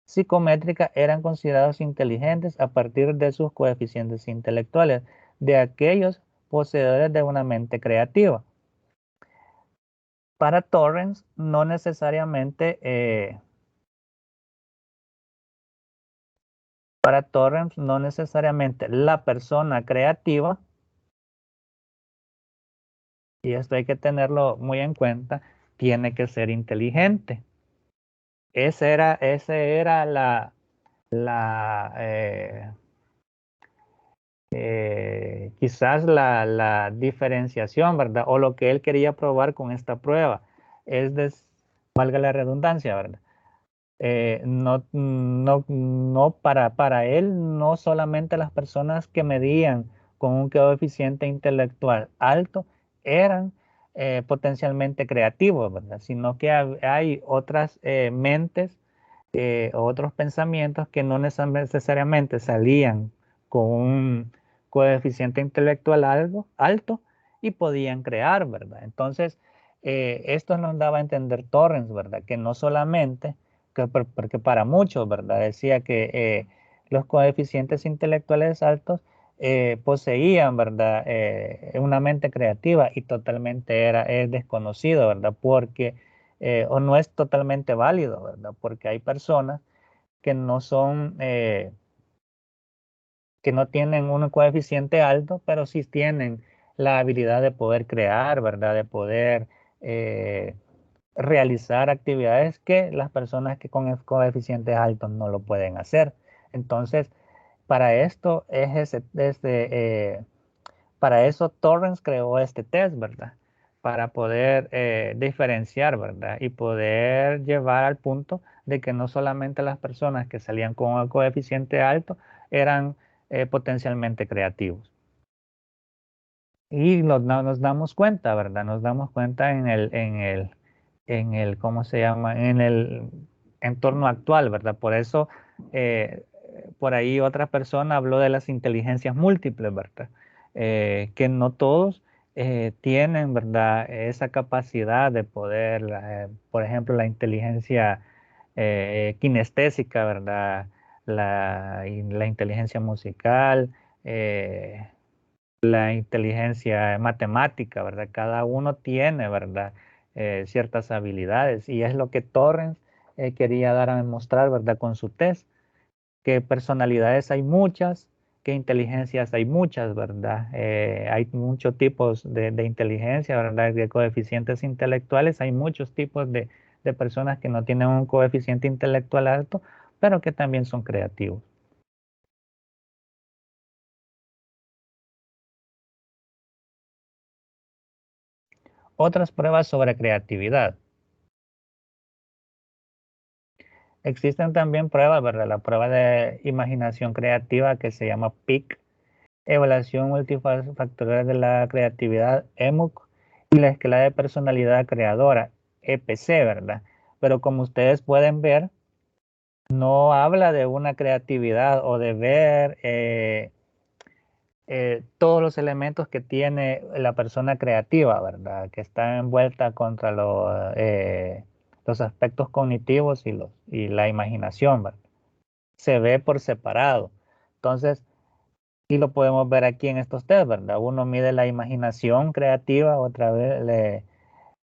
Speaker 1: psicométrica, eran considerados inteligentes a partir de sus coeficientes intelectuales, de aquellos poseedores de una mente creativa. Para Torrance, no necesariamente la persona creativa, y esto hay que tenerlo muy en cuenta, tiene que ser inteligente. Esa era quizás la diferenciación, ¿verdad? O lo que él quería probar con esta prueba. Valga la redundancia, ¿verdad? No para él, no solamente las personas que medían con un coeficiente intelectual alto eran potencialmente creativos, ¿verdad? Sino que hay otras mentes, otros pensamientos que no necesariamente salían con un coeficiente intelectual alto y podían crear, ¿verdad? Entonces, esto nos daba a entender Torrance, ¿verdad? Que no solamente porque para muchos, ¿verdad? Decía que los coeficientes intelectuales altos poseían, ¿verdad? Una mente creativa y totalmente es desconocido, ¿verdad? Porque, o no es totalmente válido, ¿verdad? Porque hay personas que no son, que no tienen un coeficiente alto, pero sí tienen la habilidad de poder crear, ¿verdad? De poder realizar actividades que las personas que con coeficientes altos no lo pueden hacer. Entonces, para esto para eso Torrance creó este test, ¿verdad? Para poder diferenciar, ¿verdad? Y poder llevar al punto de que no solamente las personas que salían con un coeficiente alto eran potencialmente creativos. Y nos damos cuenta, ¿verdad? Nos damos cuenta ¿cómo se llama? En el entorno actual, ¿verdad? Por eso, por ahí otra persona habló de las inteligencias múltiples, ¿verdad? Que no todos tienen, ¿verdad? Esa capacidad de poder, por ejemplo, la inteligencia kinestésica, ¿verdad? La inteligencia musical, la inteligencia matemática, ¿verdad? Cada uno tiene, ¿verdad? Ciertas habilidades y es lo que Torrens quería dar a demostrar, ¿verdad? Con su test, que personalidades hay muchas, que inteligencias hay muchas, ¿verdad? Hay muchos tipos de inteligencia, ¿verdad? De coeficientes intelectuales, hay muchos tipos de personas que no tienen un coeficiente intelectual alto, pero que también son creativos. Otras pruebas sobre creatividad. Existen también pruebas, ¿verdad? La prueba de imaginación creativa que se llama PIC, evaluación multifactorial de la creatividad, EMUC, y la escala de personalidad creadora, EPC, ¿verdad? Pero como ustedes pueden ver, no habla de una creatividad o de ver todos los elementos que tiene la persona creativa, ¿verdad? Que está envuelta contra los aspectos cognitivos y la imaginación, ¿verdad? Se ve por separado. Entonces, y lo podemos ver aquí en estos test, ¿verdad? Uno mide la imaginación creativa, otra vez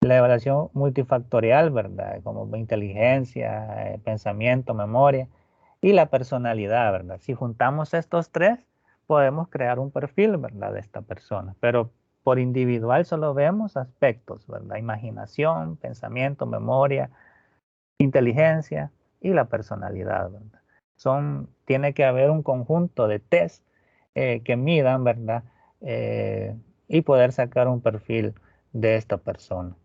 Speaker 1: la evaluación multifactorial, ¿verdad? Como inteligencia, pensamiento, memoria y la personalidad, ¿verdad? Si juntamos estos tres, podemos crear un perfil, ¿verdad? De esta persona, pero por individual solo vemos aspectos, ¿verdad? Imaginación, pensamiento, memoria, inteligencia y la personalidad, ¿verdad? Tiene que haber un conjunto de test que midan, ¿verdad? Y poder sacar un perfil de esta persona.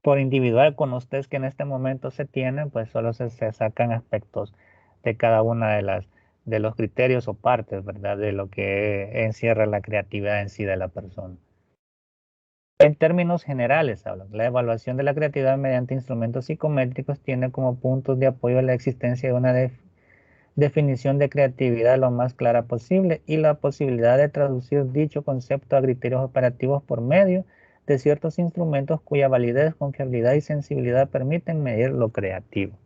Speaker 1: por individual con los test que en este momento se tienen, pues solo se sacan aspectos de cada una de los criterios o partes, ¿verdad? De lo que encierra la creatividad en sí de la persona. En términos generales, la evaluación de la creatividad mediante instrumentos psicométricos tiene como puntos de apoyo la existencia de una definición de creatividad lo más clara posible y la posibilidad de traducir dicho concepto a criterios operativos por medio de ciertos instrumentos cuya validez, confiabilidad y sensibilidad permiten medir lo creativo.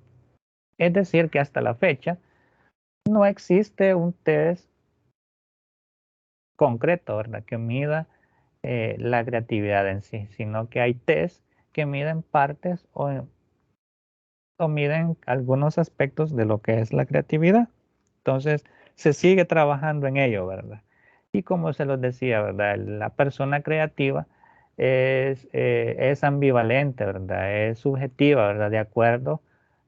Speaker 1: Es decir, que hasta la fecha no existe un test concreto, ¿verdad?, que mida la creatividad en sí, sino que hay test que miden partes o miden algunos aspectos de lo que es la creatividad. Entonces, se sigue trabajando en ello, ¿verdad? Y como se los decía, ¿verdad? La persona creativa es ambivalente, ¿verdad? Es subjetiva, ¿verdad? De acuerdo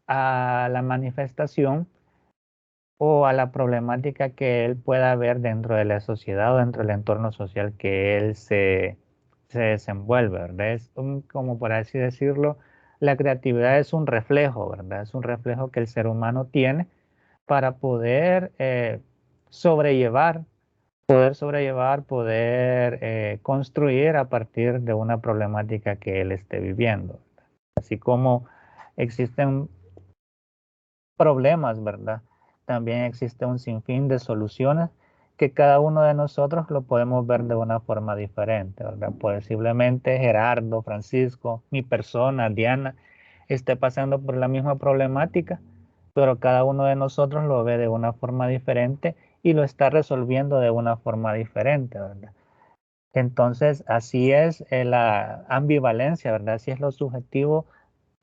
Speaker 1: a la manifestación o a la problemática que él pueda ver dentro de la sociedad o dentro del entorno social que él se desenvuelve, ¿verdad? Es como por así decirlo, la creatividad es un reflejo, ¿verdad? Es un reflejo que el ser humano tiene para poder sobrellevar, poder construir a partir de una problemática que él esté viviendo. Así como existen problemas, ¿verdad? También existe un sinfín de soluciones que cada uno de nosotros lo podemos ver de una forma diferente, ¿verdad? Posiblemente Gerardo, Francisco, mi persona, Diana, esté pasando por la misma problemática, pero cada uno de nosotros lo ve de una forma diferente y lo está resolviendo de una forma diferente, ¿verdad? Entonces, así es la ambivalencia, ¿verdad? Así es lo subjetivo,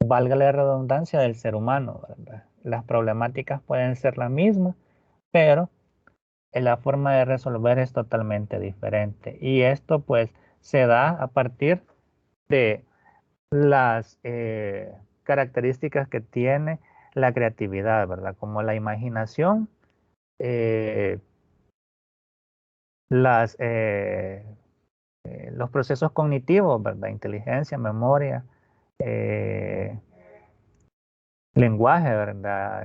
Speaker 1: valga la redundancia, del ser humano, ¿verdad? Las problemáticas pueden ser las mismas, pero la forma de resolver es totalmente diferente. Y esto pues se da a partir de las características que tiene la creatividad, ¿verdad? Como la imaginación, eh, las, los procesos cognitivos, ¿verdad? Inteligencia, memoria, eh, lenguaje, ¿verdad?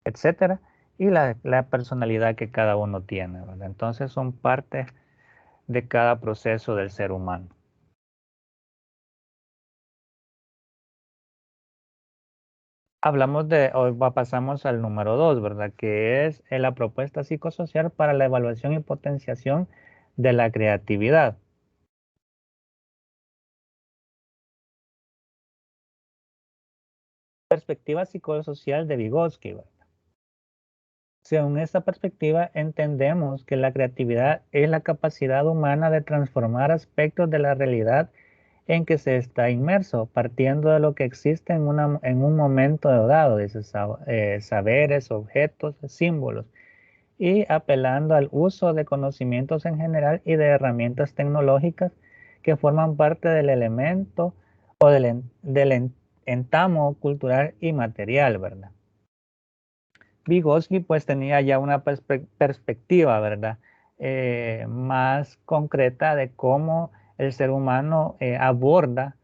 Speaker 1: Etcétera, y la personalidad que cada uno tiene, ¿verdad? Entonces son parte de cada proceso del ser humano. Hoy pasamos al número 2, ¿verdad? Que es la propuesta psicosocial para la evaluación y potenciación de la creatividad. Perspectiva psicosocial de Vygotsky, ¿verdad? Según esta perspectiva, entendemos que la creatividad es la capacidad humana de transformar aspectos de la realidad en que se está inmerso, partiendo de lo que existe en un momento dado, de saberes, objetos, símbolos, y apelando al uso de conocimientos en general y de herramientas tecnológicas que forman parte del elemento o del entamo cultural y material, ¿verdad? Vygotsky pues tenía ya una perspectiva, ¿verdad? Más concreta de cómo el ser humano aborda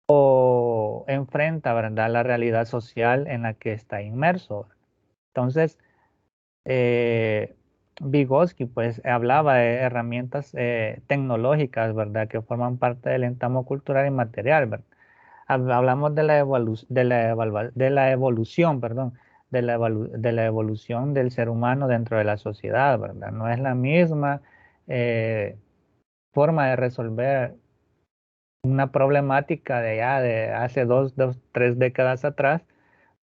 Speaker 1: o enfrenta, ¿verdad?, la realidad social en la que está inmerso. Entonces, Vygotsky pues hablaba de herramientas tecnológicas, ¿verdad?, que forman parte del entamo cultural y material, ¿verdad? Hablamos de la evolución, perdón, de la evolución del ser humano dentro de la sociedad, ¿verdad? No es la misma forma de resolver una problemática de ya de hace 3 décadas atrás,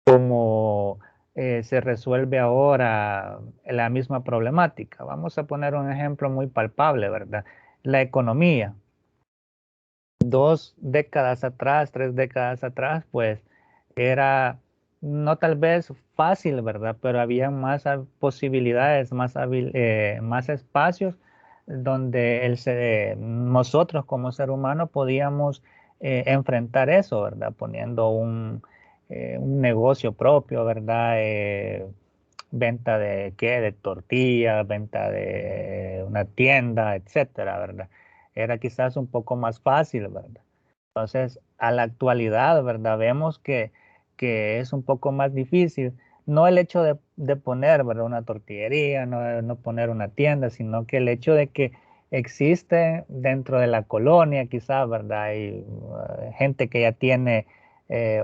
Speaker 1: como se resuelve ahora la misma problemática. Vamos a poner un ejemplo muy palpable, ¿verdad? La economía. 2 décadas atrás, 3 décadas atrás, pues era no tal vez fácil, ¿verdad? Pero había más posibilidades, más espacios donde nosotros como ser humano podíamos enfrentar eso, ¿verdad? Poniendo un negocio propio, ¿verdad? Venta de qué, de tortillas, venta de una tienda, etcétera, ¿verdad? Era quizás un poco más fácil, ¿verdad? Entonces, a la actualidad, ¿verdad? Vemos que es un poco más difícil. No el hecho de poner, ¿verdad? Una tortillería, no poner una tienda, sino que el hecho de que existe dentro de la colonia, quizás, ¿verdad? Hay gente que ya tiene,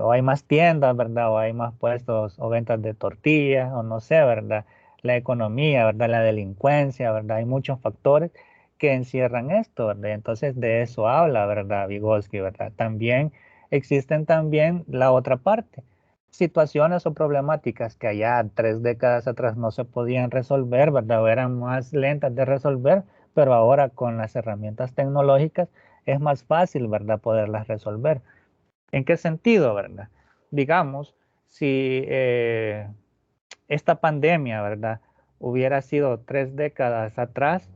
Speaker 1: o hay más tiendas, ¿verdad? O hay más puestos o ventas de tortillas, o no sé, ¿verdad? La economía, ¿verdad? La delincuencia, ¿verdad? Hay muchos factores que encierran esto, ¿verdad? Entonces de eso habla, ¿verdad? Vygotsky, ¿verdad? También existen también la otra parte, situaciones o problemáticas que allá 3 décadas atrás no se podían resolver, ¿verdad? O eran más lentas de resolver, pero ahora con las herramientas tecnológicas es más fácil, ¿verdad? Poderlas resolver. ¿En qué sentido, verdad? Digamos, si esta pandemia, ¿verdad? Hubiera sido 3 décadas atrás,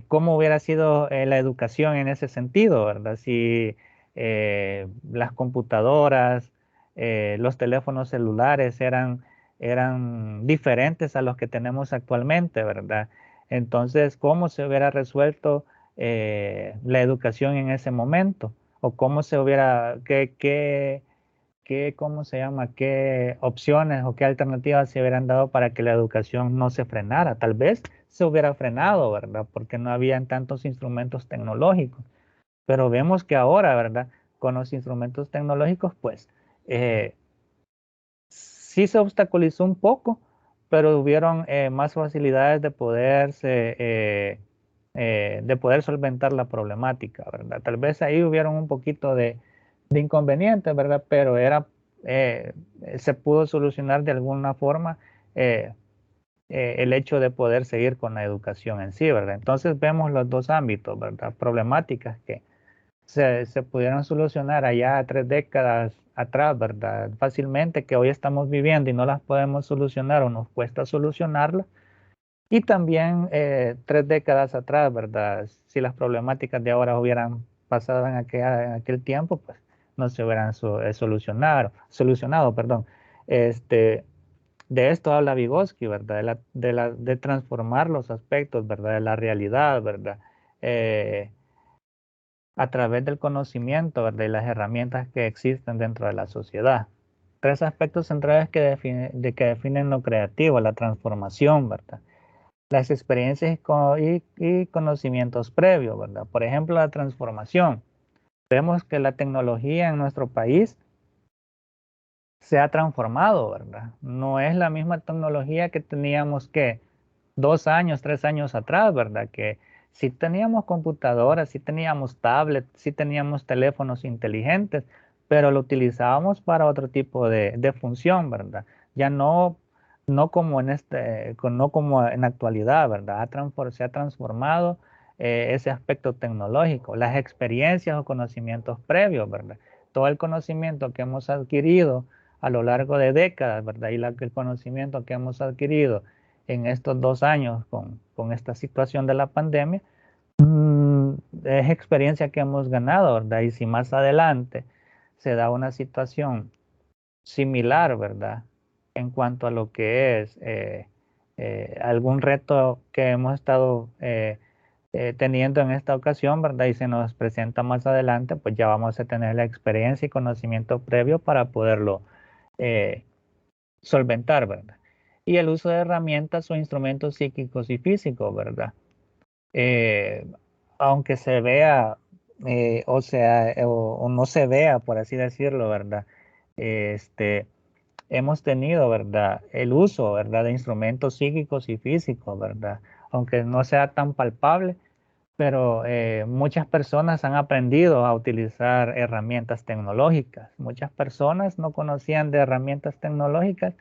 Speaker 1: cómo hubiera sido la educación en ese sentido, ¿verdad? Si las computadoras, los teléfonos celulares eran diferentes a los que tenemos actualmente, ¿verdad? Entonces, ¿cómo se hubiera resuelto la educación en ese momento? ¿O cómo se hubiera, cómo se llama, qué opciones o qué alternativas se hubieran dado para que la educación no se frenara? Tal vez se hubiera frenado, ¿verdad? Porque no habían tantos instrumentos tecnológicos. Pero vemos que ahora, ¿verdad? Con los instrumentos tecnológicos, pues eh, sí se obstaculizó un poco, pero hubieron más facilidades de poder solventar la problemática, ¿verdad? Tal vez ahí hubieron un poquito de inconvenientes, ¿verdad? Pero eh, se pudo solucionar de alguna forma eh, el hecho de poder seguir con la educación en sí, ¿verdad? Entonces vemos los dos ámbitos, ¿verdad? Problemáticas que se pudieron solucionar allá 3 décadas atrás, ¿verdad? Fácilmente, que hoy estamos viviendo y no las podemos solucionar o nos cuesta solucionarlas. Y también 3 décadas atrás, ¿verdad? Si las problemáticas de ahora hubieran pasado en aquel tiempo, pues no se hubieran solucionado, perdón. Este, de esto habla Vygotsky, ¿verdad? De transformar los aspectos, ¿verdad? De la realidad, ¿verdad? Eh, a través del conocimiento, ¿verdad? Y las herramientas que existen dentro de la sociedad. 3 aspectos centrales que definen lo creativo, la transformación, ¿verdad? Las experiencias y conocimientos previos, ¿verdad? Por ejemplo, la transformación. Vemos que la tecnología en nuestro país se ha transformado, ¿verdad? No es la misma tecnología que teníamos que 2 años, 3 años atrás, ¿verdad? Que sí teníamos computadoras, sí teníamos tablets, sí teníamos teléfonos inteligentes, pero lo utilizábamos para otro tipo de función, ¿verdad? Ya no como no como en la actualidad, ¿verdad? Se ha transformado ese aspecto tecnológico, las experiencias o conocimientos previos, ¿verdad? Todo el conocimiento que hemos adquirido a lo largo de décadas, ¿verdad? Y el conocimiento que hemos adquirido en estos 2 años con esta situación de la pandemia, es experiencia que hemos ganado, ¿verdad? Y si más adelante se da una situación similar, ¿verdad? En cuanto a lo que es algún reto que hemos estado teniendo en esta ocasión, ¿verdad? Y se nos presenta más adelante, pues ya vamos a tener la experiencia y conocimiento previo para poderlo eh, solventar, ¿verdad? Y el uso de herramientas o instrumentos psíquicos y físicos, ¿verdad? Eh, aunque se vea, o sea, o no se vea, por así decirlo, ¿verdad? Este, hemos tenido, ¿verdad? El uso, ¿verdad? De instrumentos psíquicos y físicos, ¿verdad? Aunque no sea tan palpable, pero muchas personas han aprendido a utilizar herramientas tecnológicas. Muchas personas no conocían de herramientas tecnológicas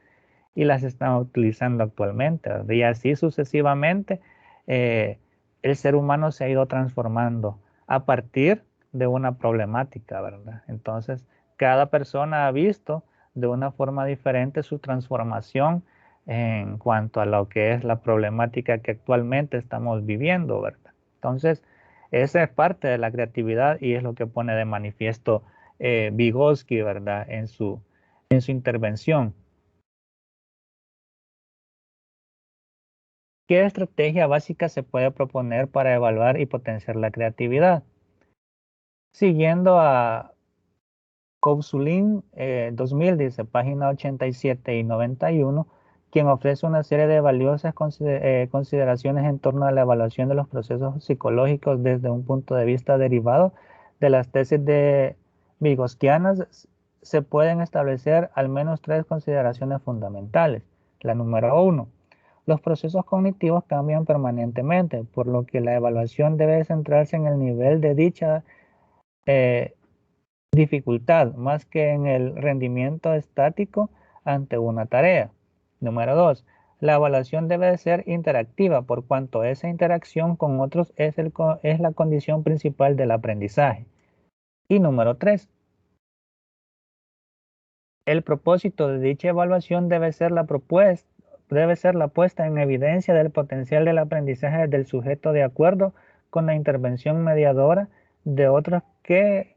Speaker 1: y las están utilizando actualmente, ¿verdad? Y así sucesivamente, eh, el ser humano se ha ido transformando a partir de una problemática, ¿verdad? Entonces, cada persona ha visto de una forma diferente su transformación en cuanto a lo que es la problemática que actualmente estamos viviendo, ¿verdad? Entonces, esa es parte de la creatividad y es lo que pone de manifiesto Vygotsky, ¿verdad? En su intervención. ¿Qué estrategia básica se puede proponer para evaluar y potenciar la creatividad? Siguiendo a Cousulin 2000, dice, página 87 y 91, quien ofrece una serie de valiosas consideraciones en torno a la evaluación de los procesos psicológicos desde un punto de vista derivado de las tesis de Vygotsky. Se pueden establecer al menos 3 consideraciones fundamentales. La número 1. Los procesos cognitivos cambian permanentemente, por lo que la evaluación debe centrarse en el nivel de dicha dificultad más que en el rendimiento estático ante una tarea. Número 2. La evaluación debe ser interactiva por cuanto esa interacción con otros es la condición principal del aprendizaje. Y número 3. El propósito de dicha evaluación debe ser la puesta en evidencia del potencial del aprendizaje del sujeto de acuerdo con la intervención mediadora de otros que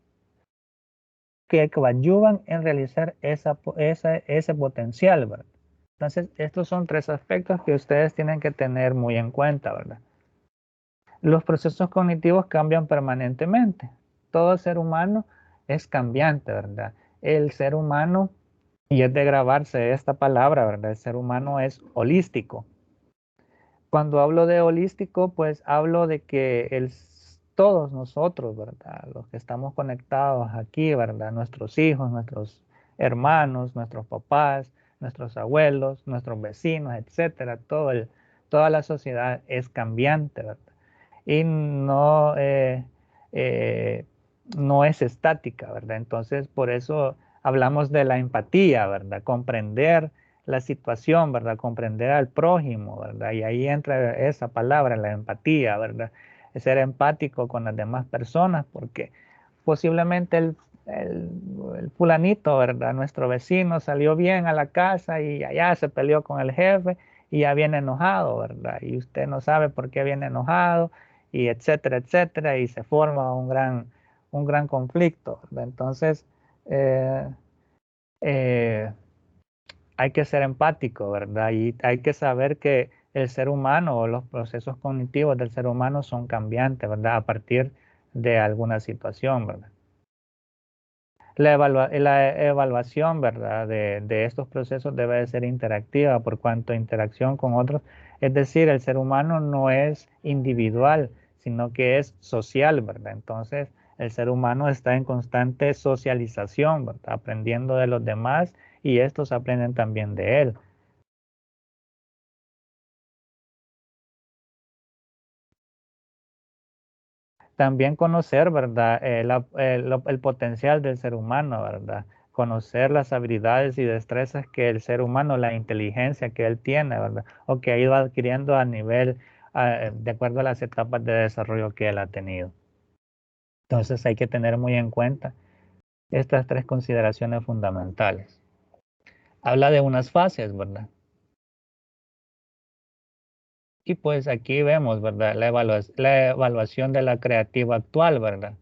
Speaker 1: coadyuvan en realizar ese potencial, ¿verdad? Entonces, estos son 3 aspectos que ustedes tienen que tener muy en cuenta, ¿verdad? Los procesos cognitivos cambian permanentemente. Todo ser humano es cambiante, ¿verdad? El ser humano, y es de grabarse esta palabra, ¿verdad? El ser humano es holístico. Cuando hablo de holístico, pues hablo de que todos nosotros, ¿verdad? Los que estamos conectados aquí, ¿verdad? Nuestros hijos, nuestros hermanos, nuestros papás, nuestros abuelos, nuestros vecinos, etcétera, toda la sociedad es cambiante, ¿verdad? Y no es estática, ¿verdad? Entonces, por eso hablamos de la empatía, ¿verdad? Comprender la situación, ¿verdad? Comprender al prójimo, ¿verdad? Y ahí entra esa palabra, la empatía, ¿verdad? Es ser empático con las demás personas, porque posiblemente el fulanito, ¿verdad? Nuestro vecino salió bien a la casa y allá se peleó con el jefe y ya viene enojado, ¿verdad? Y usted no sabe por qué viene enojado y etcétera, etcétera, y se forma un gran conflicto, ¿verdad? Entonces, eh, eh, hay que ser empático, ¿verdad? Y hay que saber que el ser humano o los procesos cognitivos del ser humano son cambiantes, ¿verdad? A partir de alguna situación, ¿verdad? La evaluación, ¿verdad? De estos procesos debe de ser interactiva por cuanto interacción con otros, es decir, el ser humano no es individual, sino que es social, ¿verdad? Entonces, el ser humano está en constante socialización, ¿verdad? Aprendiendo de los demás y estos aprenden también de él. También conocer, ¿verdad? El potencial del ser humano, ¿verdad? Conocer las habilidades y destrezas que el ser humano, la inteligencia que él tiene, ¿verdad? O que ha ido adquiriendo a nivel, de acuerdo a las etapas de desarrollo que él ha tenido. Entonces hay que tener muy en cuenta estas 3 consideraciones fundamentales. Habla de unas fases, ¿verdad? Y pues aquí vemos, ¿verdad? La evaluación de la creativa actual, ¿verdad?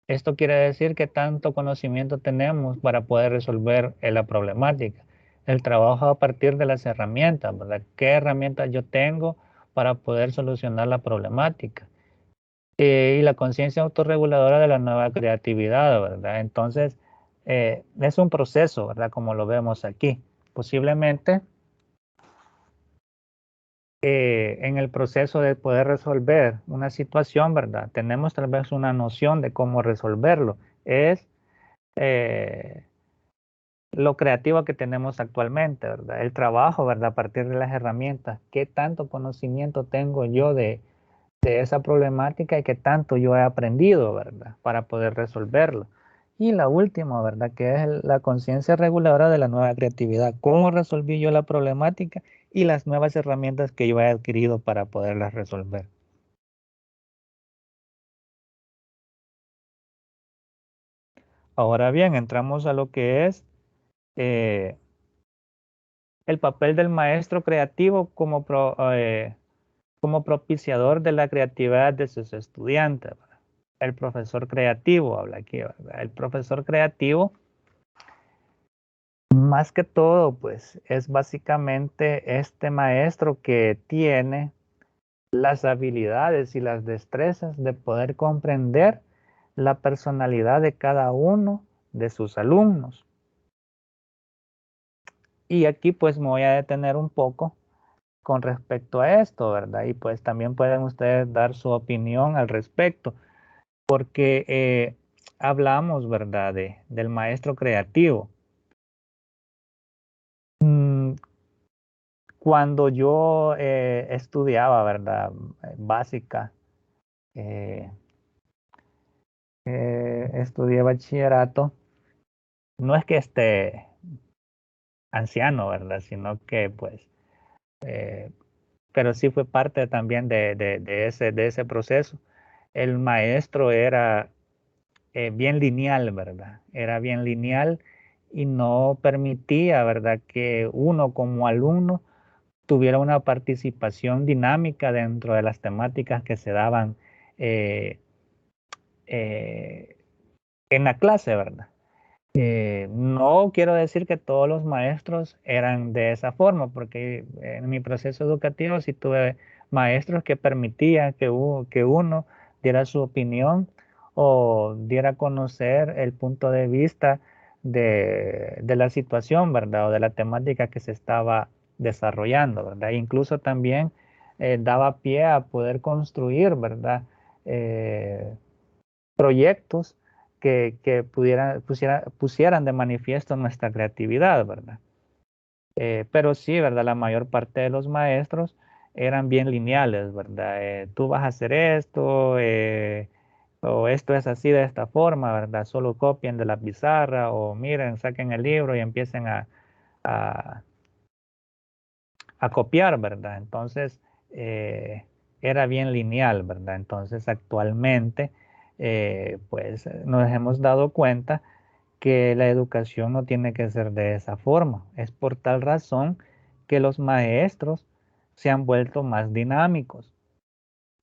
Speaker 1: Esto quiere decir que tanto conocimiento tenemos para poder resolver la problemática. El trabajo a partir de las herramientas, ¿verdad? ¿Qué herramientas yo tengo para poder solucionar la problemática? Y la conciencia autorreguladora de la nueva creatividad, ¿verdad? Entonces, es un proceso, ¿verdad? Como lo vemos aquí. Posiblemente en el proceso de poder resolver una situación, ¿verdad? Tenemos tal vez una noción de cómo resolverlo. Es eh, lo creativo que tenemos actualmente, ¿verdad? El trabajo, ¿verdad? A partir de las herramientas. ¿Qué tanto conocimiento tengo yo de esa problemática y qué tanto yo he aprendido, ¿verdad? Para poder resolverlo. Y la última, ¿verdad? Que es la conciencia reguladora de la nueva creatividad. ¿Cómo resolví yo la problemática y las nuevas herramientas que yo he adquirido para poderlas resolver? Ahora bien, entramos a lo que es eh, el papel del maestro creativo como propiciador de la creatividad de sus estudiantes, ¿verdad? El profesor creativo habla aquí, ¿verdad? El profesor creativo, más que todo, pues es básicamente este maestro que tiene las habilidades y las destrezas de poder comprender la personalidad de cada uno de sus alumnos. Y aquí pues me voy a detener un poco con respecto a esto, ¿verdad? Y pues también pueden ustedes dar su opinión al respecto, porque hablamos, ¿verdad? Del maestro creativo. Cuando yo estudiaba, ¿verdad? Básica, estudié bachillerato, no es que esté anciano, ¿verdad? Sino que pues, pero sí fue parte también de ese proceso. El maestro era bien lineal, ¿verdad? Era bien lineal y no permitía, ¿verdad? Que uno como alumno tuviera una participación dinámica dentro de las temáticas que se daban eh, eh, en la clase, ¿verdad? No quiero decir que todos los maestros eran de esa forma, porque en mi proceso educativo sí tuve maestros que permitían que uno diera su opinión o diera a conocer el punto de vista de la situación, ¿verdad? O de la temática que se estaba desarrollando, ¿verdad? Incluso también daba pie a poder construir, ¿verdad? Proyectos que pusieran de manifiesto nuestra creatividad, ¿verdad? Pero sí, ¿verdad? La mayor parte de los maestros eran bien lineales, ¿verdad? Tú vas a hacer esto, o esto es así de esta forma, ¿verdad? Solo copien de la pizarra, o miren, saquen el libro y empiecen a, a copiar, ¿verdad? Entonces, era bien lineal, ¿verdad? Entonces, actualmente, pues nos hemos dado cuenta que la educación no tiene que ser de esa forma. Es por tal razón que los maestros se han vuelto más dinámicos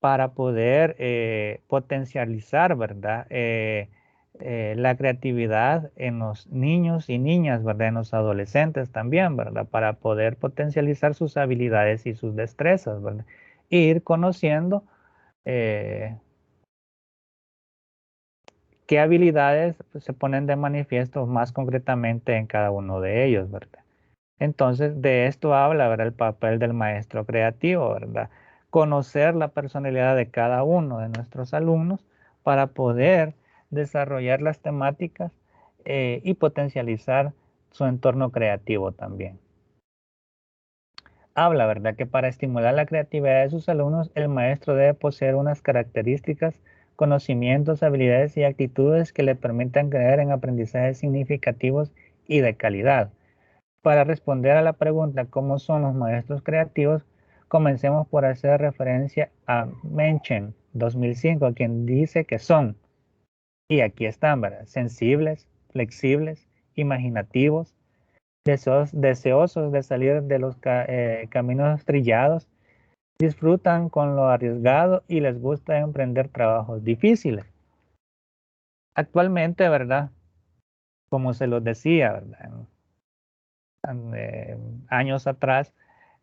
Speaker 1: para poder potencializar, ¿verdad? La creatividad en los niños y niñas, ¿verdad? En los adolescentes también, ¿verdad? Para poder potencializar sus habilidades y sus destrezas, ¿verdad? E ir conociendo eh, qué habilidades pues, se ponen de manifiesto más concretamente en cada uno de ellos, ¿verdad? Entonces, de esto habla, ¿verdad? El papel del maestro creativo, ¿verdad? Conocer la personalidad de cada uno de nuestros alumnos para poder desarrollar las temáticas y potencializar su entorno creativo también. Habla, ¿verdad? Que para estimular la creatividad de sus alumnos, el maestro debe poseer unas características, conocimientos, habilidades y actitudes que le permitan creer en aprendizajes significativos y de calidad. Para responder a la pregunta ¿cómo son los maestros creativos? Comencemos por hacer referencia a Mencken 2005, quien dice que son, y aquí están, ¿verdad? Sensibles, flexibles, imaginativos, deseosos de salir de los caminos trillados, disfrutan con lo arriesgado y les gusta emprender trabajos difíciles. Actualmente, ¿verdad? Como se los decía, ¿verdad? Años atrás,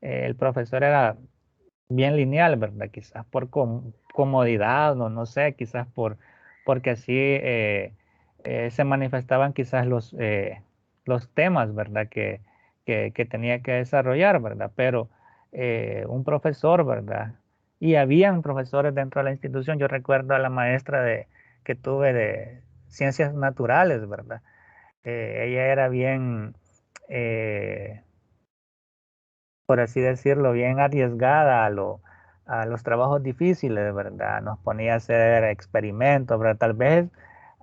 Speaker 1: el profesor era bien lineal, ¿verdad? Quizás por comodidad, no sé, quizás porque así se manifestaban quizás los temas, ¿verdad? Que tenía que desarrollar, ¿verdad? Pero un profesor, ¿verdad? Y habían profesores dentro de la institución, yo recuerdo a la maestra que tuve de ciencias naturales, ¿verdad? Ella era bien... eh, por así decirlo, bien arriesgada a los trabajos difíciles, ¿verdad? Nos ponía a hacer experimentos, ¿verdad? Tal vez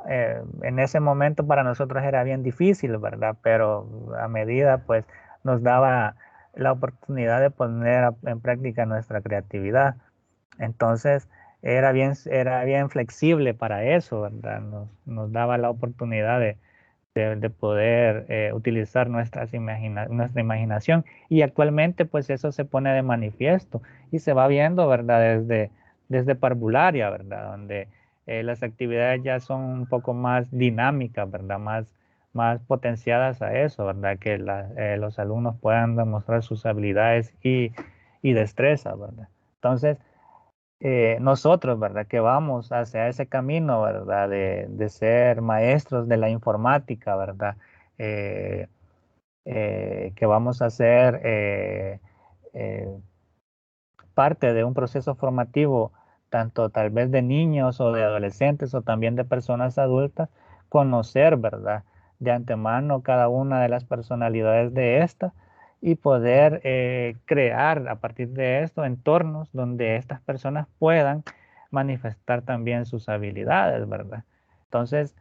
Speaker 1: en ese momento para nosotros era bien difícil, ¿verdad? Pero a medida, pues, nos daba la oportunidad de poner en práctica nuestra creatividad. Entonces, era bien flexible para eso, ¿verdad? Nos daba la oportunidad de poder utilizar nuestra imaginación. Y actualmente pues eso se pone de manifiesto y se va viendo, ¿verdad? Desde parvularia, ¿verdad? Donde las actividades ya son un poco más dinámicas, ¿verdad? Más potenciadas a eso, ¿verdad? Que los alumnos puedan demostrar sus habilidades y destrezas, ¿verdad? Entonces, nosotros, ¿verdad? Que vamos hacia ese camino, ¿verdad? De ser maestros de la informática, ¿verdad? Que vamos a ser parte de un proceso formativo, tanto tal vez de niños o de adolescentes o también de personas adultas, conocer, ¿verdad? De antemano cada una de las personalidades de esta y poder crear a partir de esto entornos donde estas personas puedan manifestar también sus habilidades, ¿verdad? Entonces,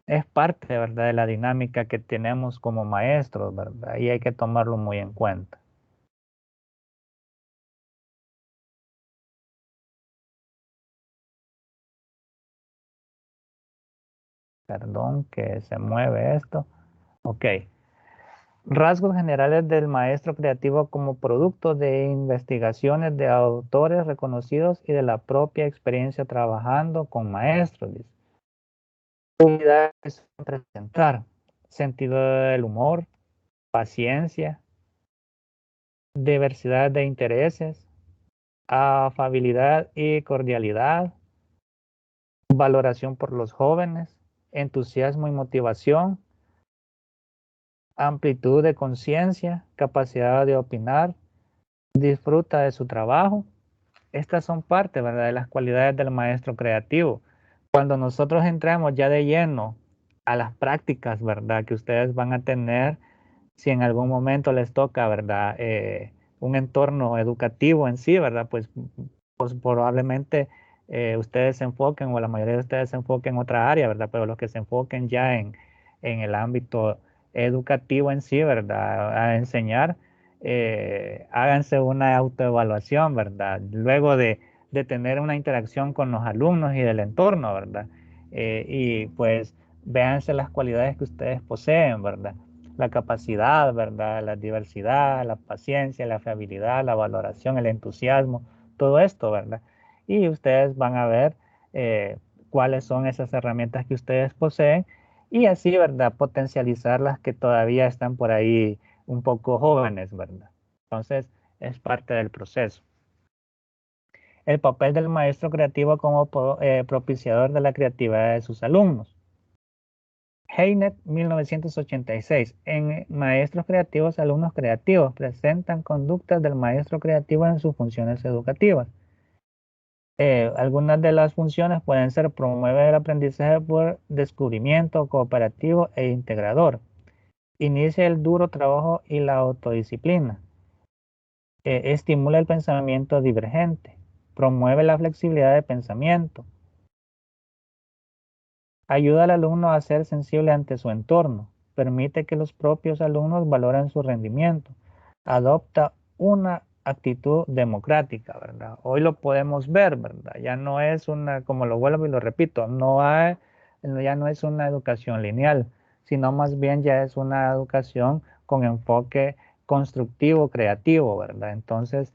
Speaker 1: es parte, ¿verdad?, de la dinámica que tenemos como maestros, ¿verdad? Y hay que tomarlo muy en cuenta. Perdón que se mueve esto. Ok. Rasgos generales del maestro creativo como producto de investigaciones de autores reconocidos y de la propia experiencia trabajando con maestros. Dice. Habilidades presentar, sentido del humor, paciencia, diversidad de intereses, afabilidad y cordialidad, valoración por los jóvenes, entusiasmo y motivación, amplitud de conciencia, capacidad de opinar, disfruta de su trabajo. Estas son parte, ¿verdad?, de las cualidades del maestro creativo. Cuando nosotros entramos ya de lleno a las prácticas, ¿verdad?, que ustedes van a tener, si en algún momento les toca, ¿verdad?, un entorno educativo en sí, ¿verdad?, pues probablemente ustedes se enfoquen, o la mayoría de ustedes se enfoquen en otra área, ¿verdad?, pero los que se enfoquen ya en el ámbito educativo en sí, ¿verdad?, a enseñar, háganse una autoevaluación, ¿verdad?, luego de tener una interacción con los alumnos y del entorno, ¿verdad?, y pues véanse las cualidades que ustedes poseen, ¿verdad?, la capacidad, ¿verdad?, la diversidad, la paciencia, la fiabilidad, la valoración, el entusiasmo, todo esto, ¿verdad? Y ustedes van a ver cuáles son esas herramientas que ustedes poseen y así, ¿verdad?, potencializar las que todavía están por ahí un poco jóvenes, ¿verdad? Entonces, es parte del proceso. El papel del maestro creativo como propiciador de la creatividad de sus alumnos. Heinet, 1986. En Maestros Creativos, Alumnos Creativos presentan conductas del maestro creativo en sus funciones educativas. Algunas de las funciones pueden ser promover el aprendizaje por descubrimiento, cooperativo e integrador. Inicia el duro trabajo y la autodisciplina. Estimula el pensamiento divergente. Promueve la flexibilidad de pensamiento. Ayuda al alumno a ser sensible ante su entorno. Permite que los propios alumnos valoren su rendimiento. Adopta una actitud democrática, ¿verdad? Hoy lo podemos ver, ¿verdad? Ya no es una, como lo vuelvo y lo repito, ya no es una educación lineal, sino más bien ya es una educación con enfoque constructivo, creativo, ¿verdad? Entonces,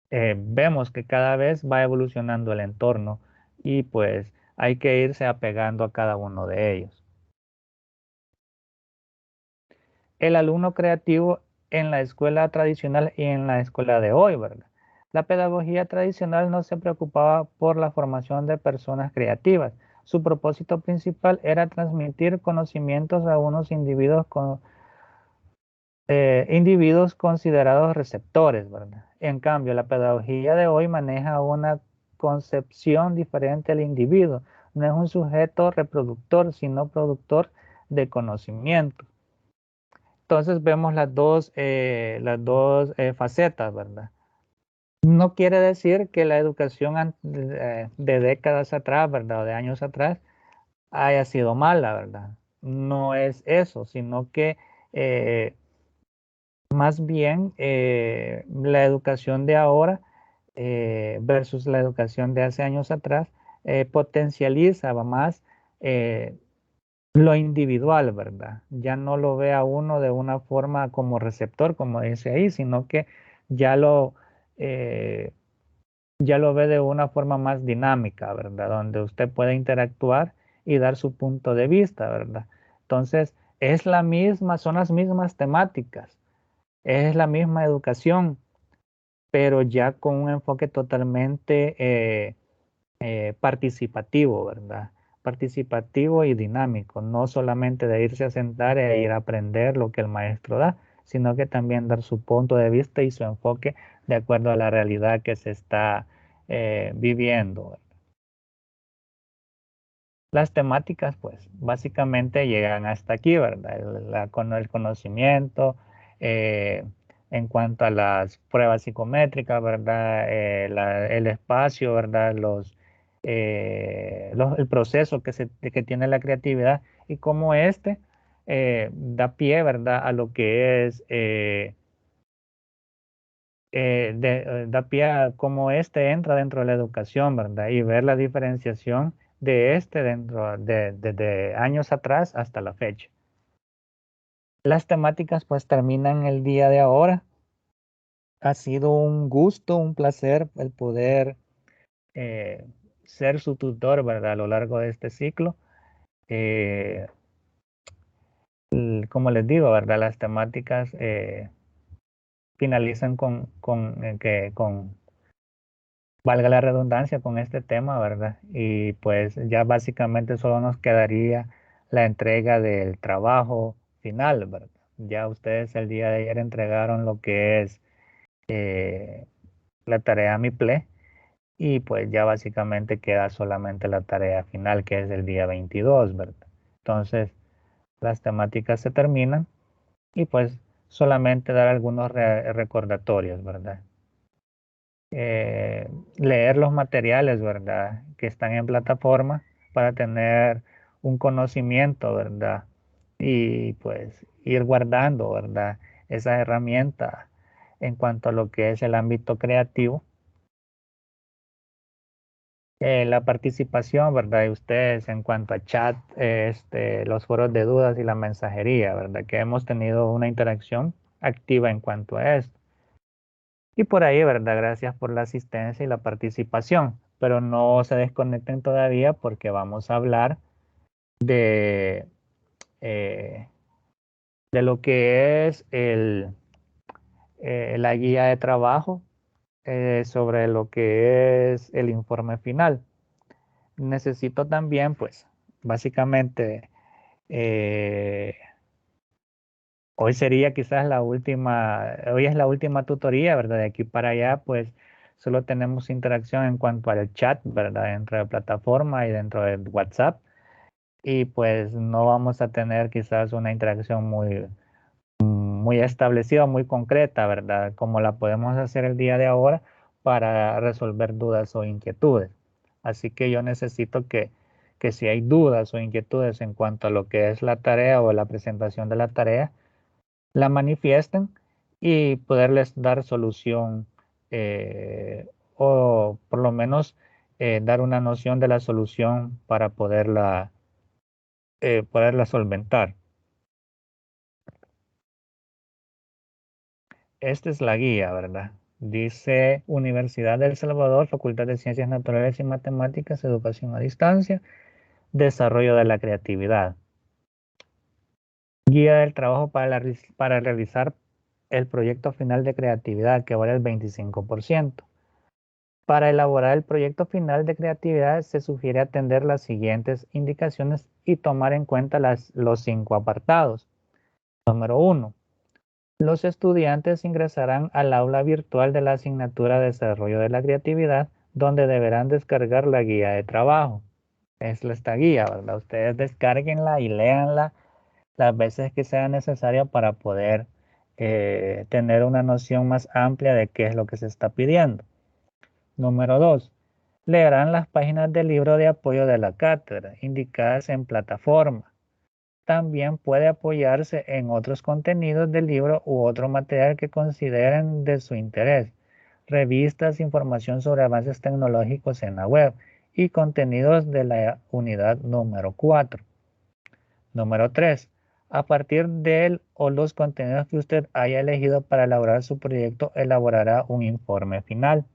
Speaker 1: vemos que cada vez va evolucionando el entorno y pues hay que irse apegando a cada uno de ellos. El alumno creativo en la escuela tradicional y en la escuela de hoy, ¿verdad? La pedagogía tradicional no se preocupaba por la formación de personas creativas. Su propósito principal era transmitir conocimientos a unos individuos considerados receptores, ¿verdad? En cambio, la pedagogía de hoy maneja una concepción diferente del individuo. No es un sujeto reproductor, sino productor de conocimiento. Entonces vemos las dos facetas, ¿verdad? No quiere decir que la educación de décadas atrás, ¿verdad?, o de años atrás, haya sido mala, ¿verdad? No es eso, sino que más bien la educación de ahora versus la educación de hace años atrás potencializa más lo individual, ¿verdad? Ya no lo ve a uno de una forma como receptor, como dice ahí, sino que ya lo, eh, ya lo ve de una forma más dinámica, ¿verdad? Donde usted puede interactuar y dar su punto de vista, ¿verdad? Entonces, son las mismas temáticas, es la misma educación, pero ya con un enfoque totalmente participativo, ¿verdad? Participativo y dinámico, no solamente de irse a sentar e ir a aprender lo que el maestro da, sino que también dar su punto de vista y su enfoque de acuerdo a la realidad que se está viviendo. Las temáticas, pues, básicamente llegan hasta aquí, ¿verdad? Con el conocimiento, eh, en cuanto a las pruebas psicométricas, ¿verdad? El espacio, ¿verdad? El proceso que tiene la creatividad y cómo este da pie, ¿verdad? A lo que es, da pie a cómo este entra dentro de la educación, ¿verdad? Y ver la diferenciación de este desde años atrás hasta la fecha. Las temáticas pues terminan el día de ahora. Ha sido un gusto, un placer el poder eh, ser su tutor, ¿verdad? A lo largo de este ciclo. Eh, como les digo, ¿verdad? Las temáticas finalizan con valga la redundancia, con este tema, ¿verdad? Y pues ya básicamente solo nos quedaría la entrega del trabajo final, ¿verdad? Ya ustedes el día de ayer entregaron lo que es eh, la tarea MIPLE y pues ya básicamente queda solamente la tarea final que es el día 22, ¿verdad? Entonces las temáticas se terminan y pues solamente dar algunos recordatorios, ¿verdad? Leer los materiales, ¿verdad? Que están en plataforma para tener un conocimiento, ¿verdad? Y pues ir guardando, ¿verdad? Esa herramienta en cuanto a lo que es el ámbito creativo. La participación, ¿verdad? De ustedes en cuanto a chat, los foros de dudas y la mensajería, ¿verdad? Que hemos tenido una interacción activa en cuanto a esto. Y por ahí, ¿verdad? Gracias por la asistencia y la participación. Pero no se desconecten todavía porque vamos a hablar de, eh, de lo que es la guía de trabajo sobre lo que es el informe final. Necesito también, pues, básicamente, eh, hoy sería quizás hoy es la última tutoría, ¿verdad? De aquí para allá, pues solo tenemos interacción en cuanto al chat, ¿verdad? Dentro de plataforma y dentro de WhatsApp. Y pues no vamos a tener quizás una interacción muy establecida, muy concreta, ¿verdad? Como la podemos hacer el día de ahora para resolver dudas o inquietudes. Así que yo necesito que si hay dudas o inquietudes en cuanto a lo que es la tarea o la presentación de la tarea, la manifiesten y poderles dar solución o por lo menos dar una noción de la solución para poderla solventar. Esta es la guía, ¿verdad? Dice Universidad del Salvador, Facultad de Ciencias Naturales y Matemáticas, Educación a Distancia, Desarrollo de la Creatividad. Guía del trabajo para realizar el proyecto final de creatividad que vale el 25%. Para elaborar el proyecto final de creatividad se sugiere atender las siguientes indicaciones y tomar en cuenta los 5 apartados. Número 1. Los estudiantes ingresarán al aula virtual de la asignatura de Desarrollo de la Creatividad, donde deberán descargar la guía de trabajo. Es esta guía, ¿verdad? Ustedes descárguenla y léanla las veces que sea necesario para poder tener una noción más amplia de qué es lo que se está pidiendo. Número 2. Leerán las páginas del libro de apoyo de la cátedra, indicadas en plataforma. También puede apoyarse en otros contenidos del libro u otro material que consideren de su interés, revistas, información sobre avances tecnológicos en la web y contenidos de la unidad número 4. Número 3. A partir de él o los contenidos que usted haya elegido para elaborar su proyecto, elaborará un informe final.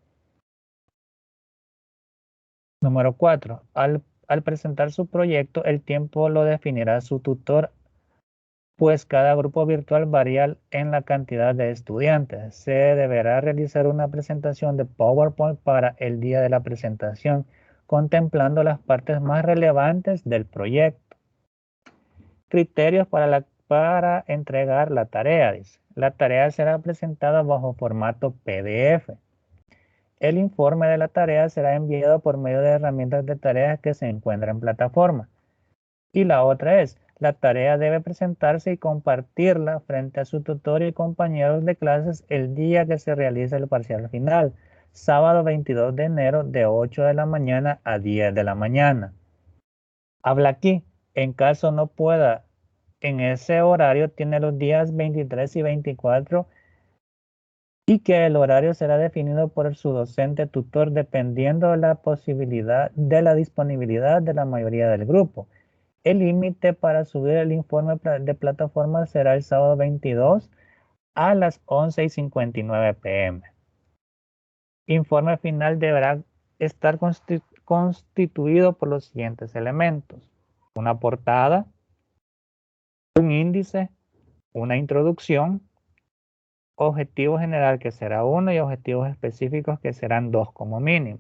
Speaker 1: Número 4. Al presentar su proyecto, el tiempo lo definirá su tutor pues cada grupo virtual varía en la cantidad de estudiantes. Se deberá realizar una presentación de PowerPoint para el día de la presentación, contemplando las partes más relevantes del proyecto. Criterios para entregar la tarea, dice. La tarea será presentada bajo formato PDF. El informe de la tarea será enviado por medio de herramientas de tareas que se encuentran en plataforma. Y la otra es, la tarea debe presentarse y compartirla frente a su tutor y compañeros de clases el día que se realice el parcial final, sábado 22 de enero de 8 de la mañana a 10 de la mañana. Habla aquí, en caso no pueda en ese horario, tiene los días 23 y 24 y que el horario será definido por su docente tutor dependiendo de la posibilidad de la disponibilidad de la mayoría del grupo. El límite para subir el informe de plataforma será el sábado 22 a las 11:59 p.m. Informe final deberá estar constituido por los siguientes elementos: una portada, un índice, una introducción, objetivo general que será 1 y objetivos específicos que serán 2 como mínimo.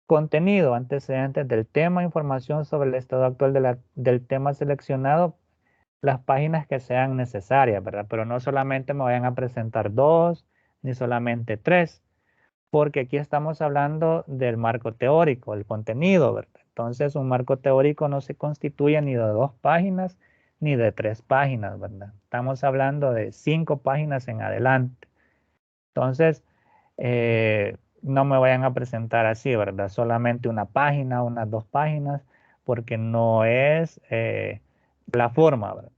Speaker 1: Contenido, antecedentes del tema, información sobre el estado actual del tema seleccionado, las páginas que sean necesarias, ¿verdad? Pero no solamente me vayan a presentar 2 ni solamente 3, porque aquí estamos hablando del marco teórico, el contenido, ¿verdad? Entonces un marco teórico no se constituye ni de 2 páginas ni de 3 páginas, ¿verdad? Estamos hablando de 5 páginas en adelante. Entonces, no me vayan a presentar así, ¿verdad? Solamente una página, unas 2 páginas, porque no es la forma, ¿verdad?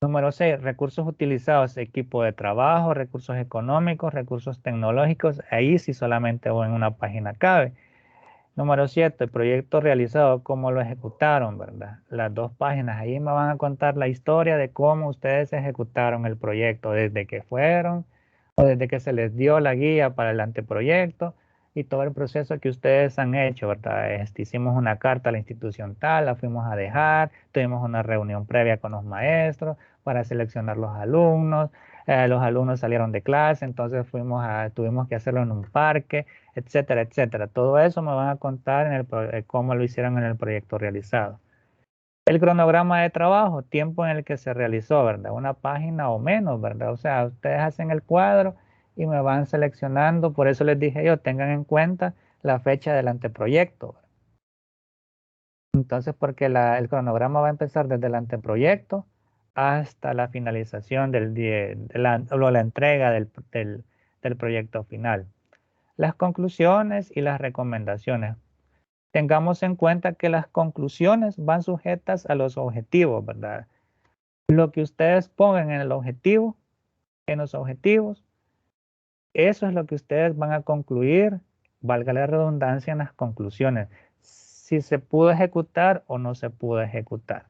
Speaker 1: Número 6, recursos utilizados, equipo de trabajo, recursos económicos, recursos tecnológicos. Ahí sí solamente en una página cabe. Número 7, proyecto realizado, cómo lo ejecutaron, ¿verdad? Las 2 páginas, ahí me van a contar la historia de cómo ustedes ejecutaron el proyecto, desde que fueron o desde que se les dio la guía para el anteproyecto y todo el proceso que ustedes han hecho, ¿verdad? Hicimos una carta a la institución tal, la fuimos a dejar, tuvimos una reunión previa con los maestros para seleccionar los alumnos salieron de clase, entonces tuvimos que hacerlo en un parque, etcétera, etcétera. Todo eso me van a contar en cómo lo hicieron en el proyecto realizado. El cronograma de trabajo, tiempo en el que se realizó, ¿verdad? Una página o menos, ¿verdad? O sea, ustedes hacen el cuadro y me van seleccionando, por eso les dije yo, tengan en cuenta la fecha del anteproyecto. Entonces, porque el cronograma va a empezar desde el anteproyecto hasta la finalización la entrega del proyecto final. Las conclusiones y las recomendaciones. Tengamos en cuenta que las conclusiones van sujetas a los objetivos, ¿verdad? Lo que ustedes pongan en el objetivo, en los objetivos, eso es lo que ustedes van a concluir, valga la redundancia, en las conclusiones. Si se pudo ejecutar o no se pudo ejecutar.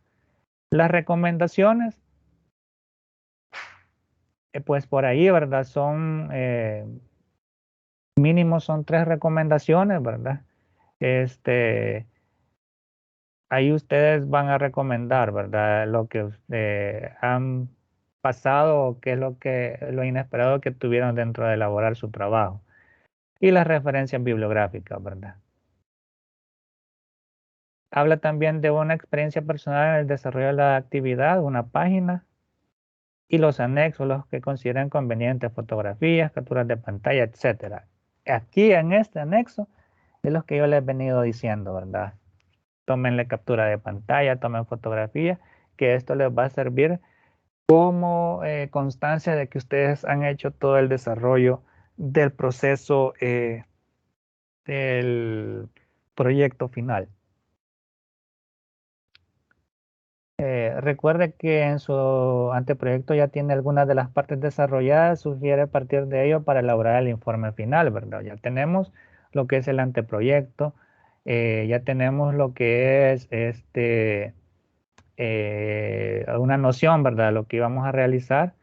Speaker 1: Las recomendaciones, pues por ahí, ¿verdad? Mínimo son 3 recomendaciones, ¿verdad? Ahí ustedes van a recomendar, ¿verdad? Lo que han pasado, qué es lo inesperado que tuvieron dentro de elaborar su trabajo. Y las referencias bibliográficas, ¿verdad? Habla también de una experiencia personal en el desarrollo de la actividad, una página, y los anexos, los que consideren convenientes, fotografías, capturas de pantalla, etcétera. Aquí en este anexo es lo que yo les he venido diciendo, ¿verdad? Tómenle captura de pantalla, tomen fotografía, que esto les va a servir como constancia de que ustedes han hecho todo el desarrollo del proceso del proyecto final. Recuerde que en su anteproyecto ya tiene algunas de las partes desarrolladas, sugiere a partir de ello para elaborar el informe final, ¿verdad? Ya tenemos lo que es el anteproyecto, ya tenemos lo que es una noción, ¿verdad? Lo que íbamos a realizar.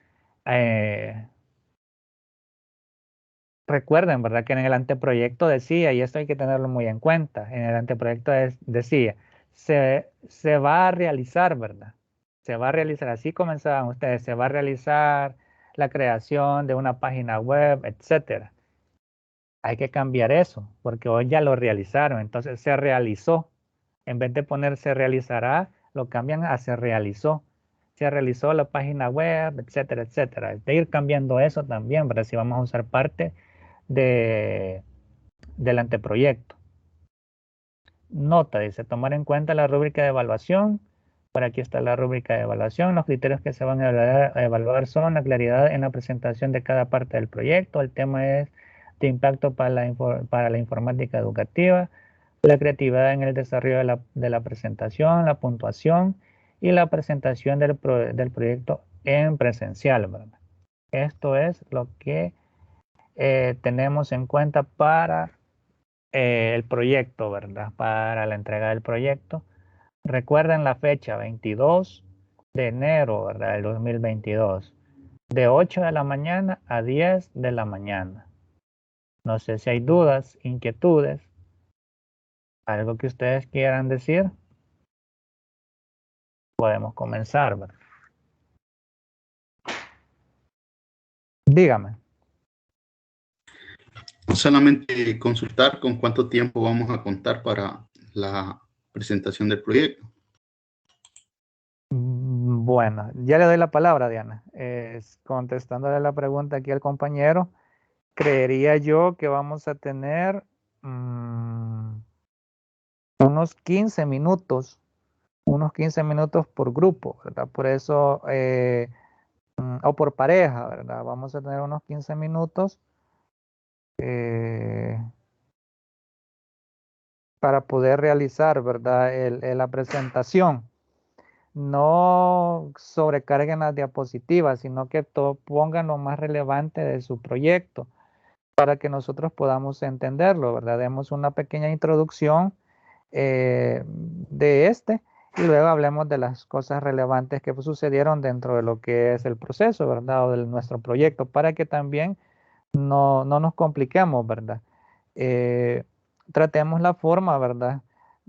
Speaker 1: Recuerden, ¿verdad? Que en el anteproyecto decía, y esto hay que tenerlo muy en cuenta, en el anteproyecto decía, se va a realizar, ¿verdad? se va a realizar, así comenzaban ustedes, se va a realizar la creación de una página web, etcétera. Hay que cambiar eso, porque hoy ya lo realizaron, entonces se realizó. En vez de poner se realizará, lo cambian a se realizó. Se realizó la página web, etcétera, etcétera. De ir cambiando eso también, ¿verdad? Si vamos a usar parte del anteproyecto. Nota, dice, tomar en cuenta la rúbrica de evaluación. Por aquí está la rúbrica de evaluación. Los criterios que se van a evaluar son la claridad en la presentación de cada parte del proyecto. El tema es de impacto para la informática educativa, la creatividad en el desarrollo de la presentación, la puntuación y la presentación del proyecto en presencial, ¿verdad? Esto es lo que tenemos en cuenta para el proyecto, ¿verdad? Para la entrega del proyecto. Recuerden la fecha, 22 de enero, ¿verdad? Del 2022, de 8 de la mañana a 10 de la mañana. No sé si hay dudas, inquietudes, algo que ustedes quieran decir. Podemos comenzar, ¿verdad? Dígame.
Speaker 3: Solamente consultar con cuánto tiempo vamos a contar para la presentación del proyecto.
Speaker 1: Bueno, ya le doy la palabra, Diana. Contestándole la pregunta aquí al compañero, creería yo que vamos a tener unos 15 minutos por grupo, ¿verdad? Por eso, o por pareja, ¿verdad? Vamos a tener unos 15 minutos para poder realizar, ¿verdad? La presentación. No sobrecarguen las diapositivas, sino que pongan lo más relevante de su proyecto para que nosotros podamos entenderlo, ¿verdad? Demos una pequeña introducción de y luego hablemos de las cosas relevantes que sucedieron dentro de lo que es el proceso, ¿verdad? O de nuestro proyecto, para que también no nos compliquemos, ¿verdad? Tratemos la forma, ¿verdad?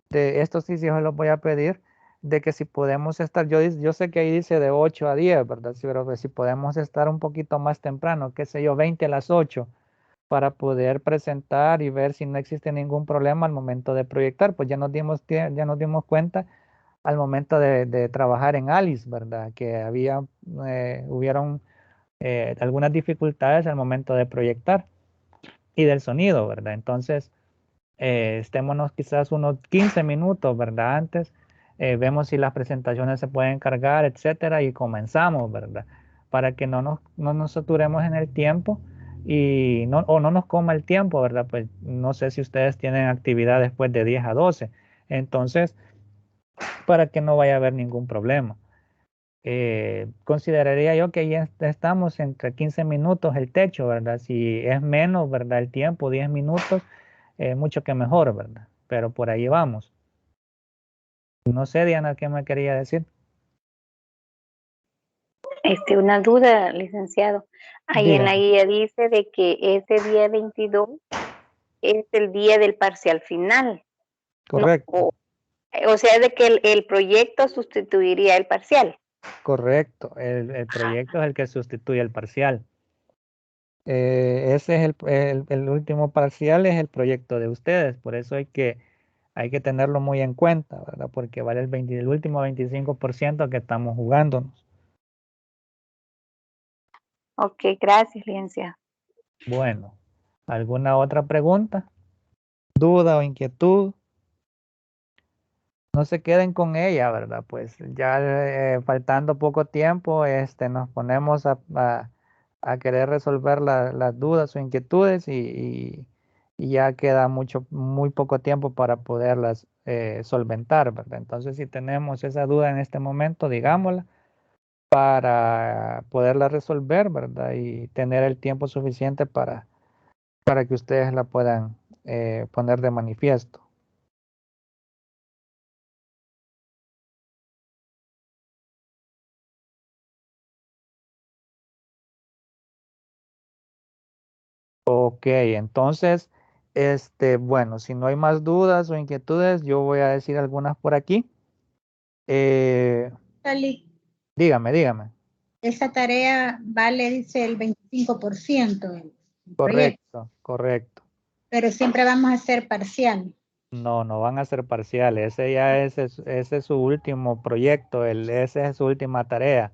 Speaker 1: De esto sí os lo voy a pedir, de que si podemos estar, yo sé que ahí dice de 8 a 10, ¿verdad? Sí, pero si podemos estar un poquito más temprano, qué sé yo, 20 a las 8, para poder presentar y ver si no existe ningún problema al momento de proyectar, pues ya nos dimos cuenta al momento de trabajar en Alice, ¿verdad? Que hubieron algunas dificultades al momento de proyectar y del sonido, ¿verdad? Entonces, estémonos quizás unos 15 minutos, ¿verdad? Antes, vemos si las presentaciones se pueden cargar, etcétera, y comenzamos, ¿verdad? Para que no nos saturemos en el tiempo y no nos coma el tiempo, ¿verdad? Pues no sé si ustedes tienen actividad después de 10 a 12. Entonces, para que no vaya a haber ningún problema. Consideraría yo que ya estamos entre 15 minutos el techo, ¿verdad? Si es menos, ¿verdad? El tiempo, 10 minutos, mucho que mejor, ¿verdad? Pero por ahí vamos. No sé, Diana, ¿qué me quería decir?
Speaker 2: Una duda, licenciado. Ahí en la
Speaker 1: Dígame.
Speaker 2: guía dice de que ese día 22 es el día del parcial final. ¿No?
Speaker 1: Correcto,
Speaker 2: O sea, de que el proyecto sustituiría el parcial.
Speaker 1: correcto. El proyecto es el que sustituye el parcial. Ese es el último parcial, es el proyecto de ustedes. Por eso hay que tenerlo muy en cuenta, ¿verdad? Porque vale el último 25% que estamos jugándonos.
Speaker 2: Ok, gracias, licenciado.
Speaker 1: Bueno, ¿alguna otra pregunta, duda o inquietud? No se queden con ella, ¿verdad? Pues ya faltando poco tiempo, nos ponemos a querer resolver las dudas o inquietudes y ya queda muy poco tiempo para poderlas solventar, ¿verdad? Entonces, si tenemos esa duda en este momento, digámosla para poderla resolver, ¿verdad? Y tener el tiempo suficiente para que ustedes la puedan poner de manifiesto. Ok, entonces, bueno, si no hay más dudas o inquietudes, yo voy a decir algunas por aquí.
Speaker 4: Cali.
Speaker 1: Dígame, dígame.
Speaker 4: Esa tarea vale, dice, el 25% del proyecto,
Speaker 1: Correcto, correcto.
Speaker 4: pero siempre vamos a hacer parcial.
Speaker 1: No, no van a ser parciales. Ese es su último proyecto, esa es su última tarea.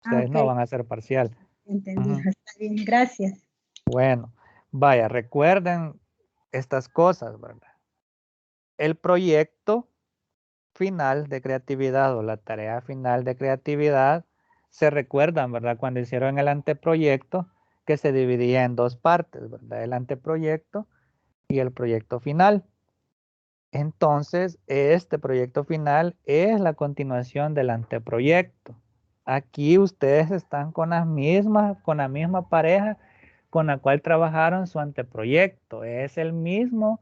Speaker 1: Ustedes no
Speaker 4: Ok,
Speaker 1: van a ser parcial.
Speaker 4: entendí.
Speaker 1: Ujú.
Speaker 4: Está bien, gracias.
Speaker 1: Bueno, vaya, recuerden estas cosas, ¿verdad? El proyecto final de creatividad o la tarea final de creatividad se recuerdan, ¿verdad? Cuando hicieron el anteproyecto, que se dividía en dos partes, ¿verdad? El anteproyecto y el proyecto final. Entonces, este proyecto final es la continuación del anteproyecto. Aquí ustedes están con la misma pareja con la cual trabajaron su anteproyecto. Es el mismo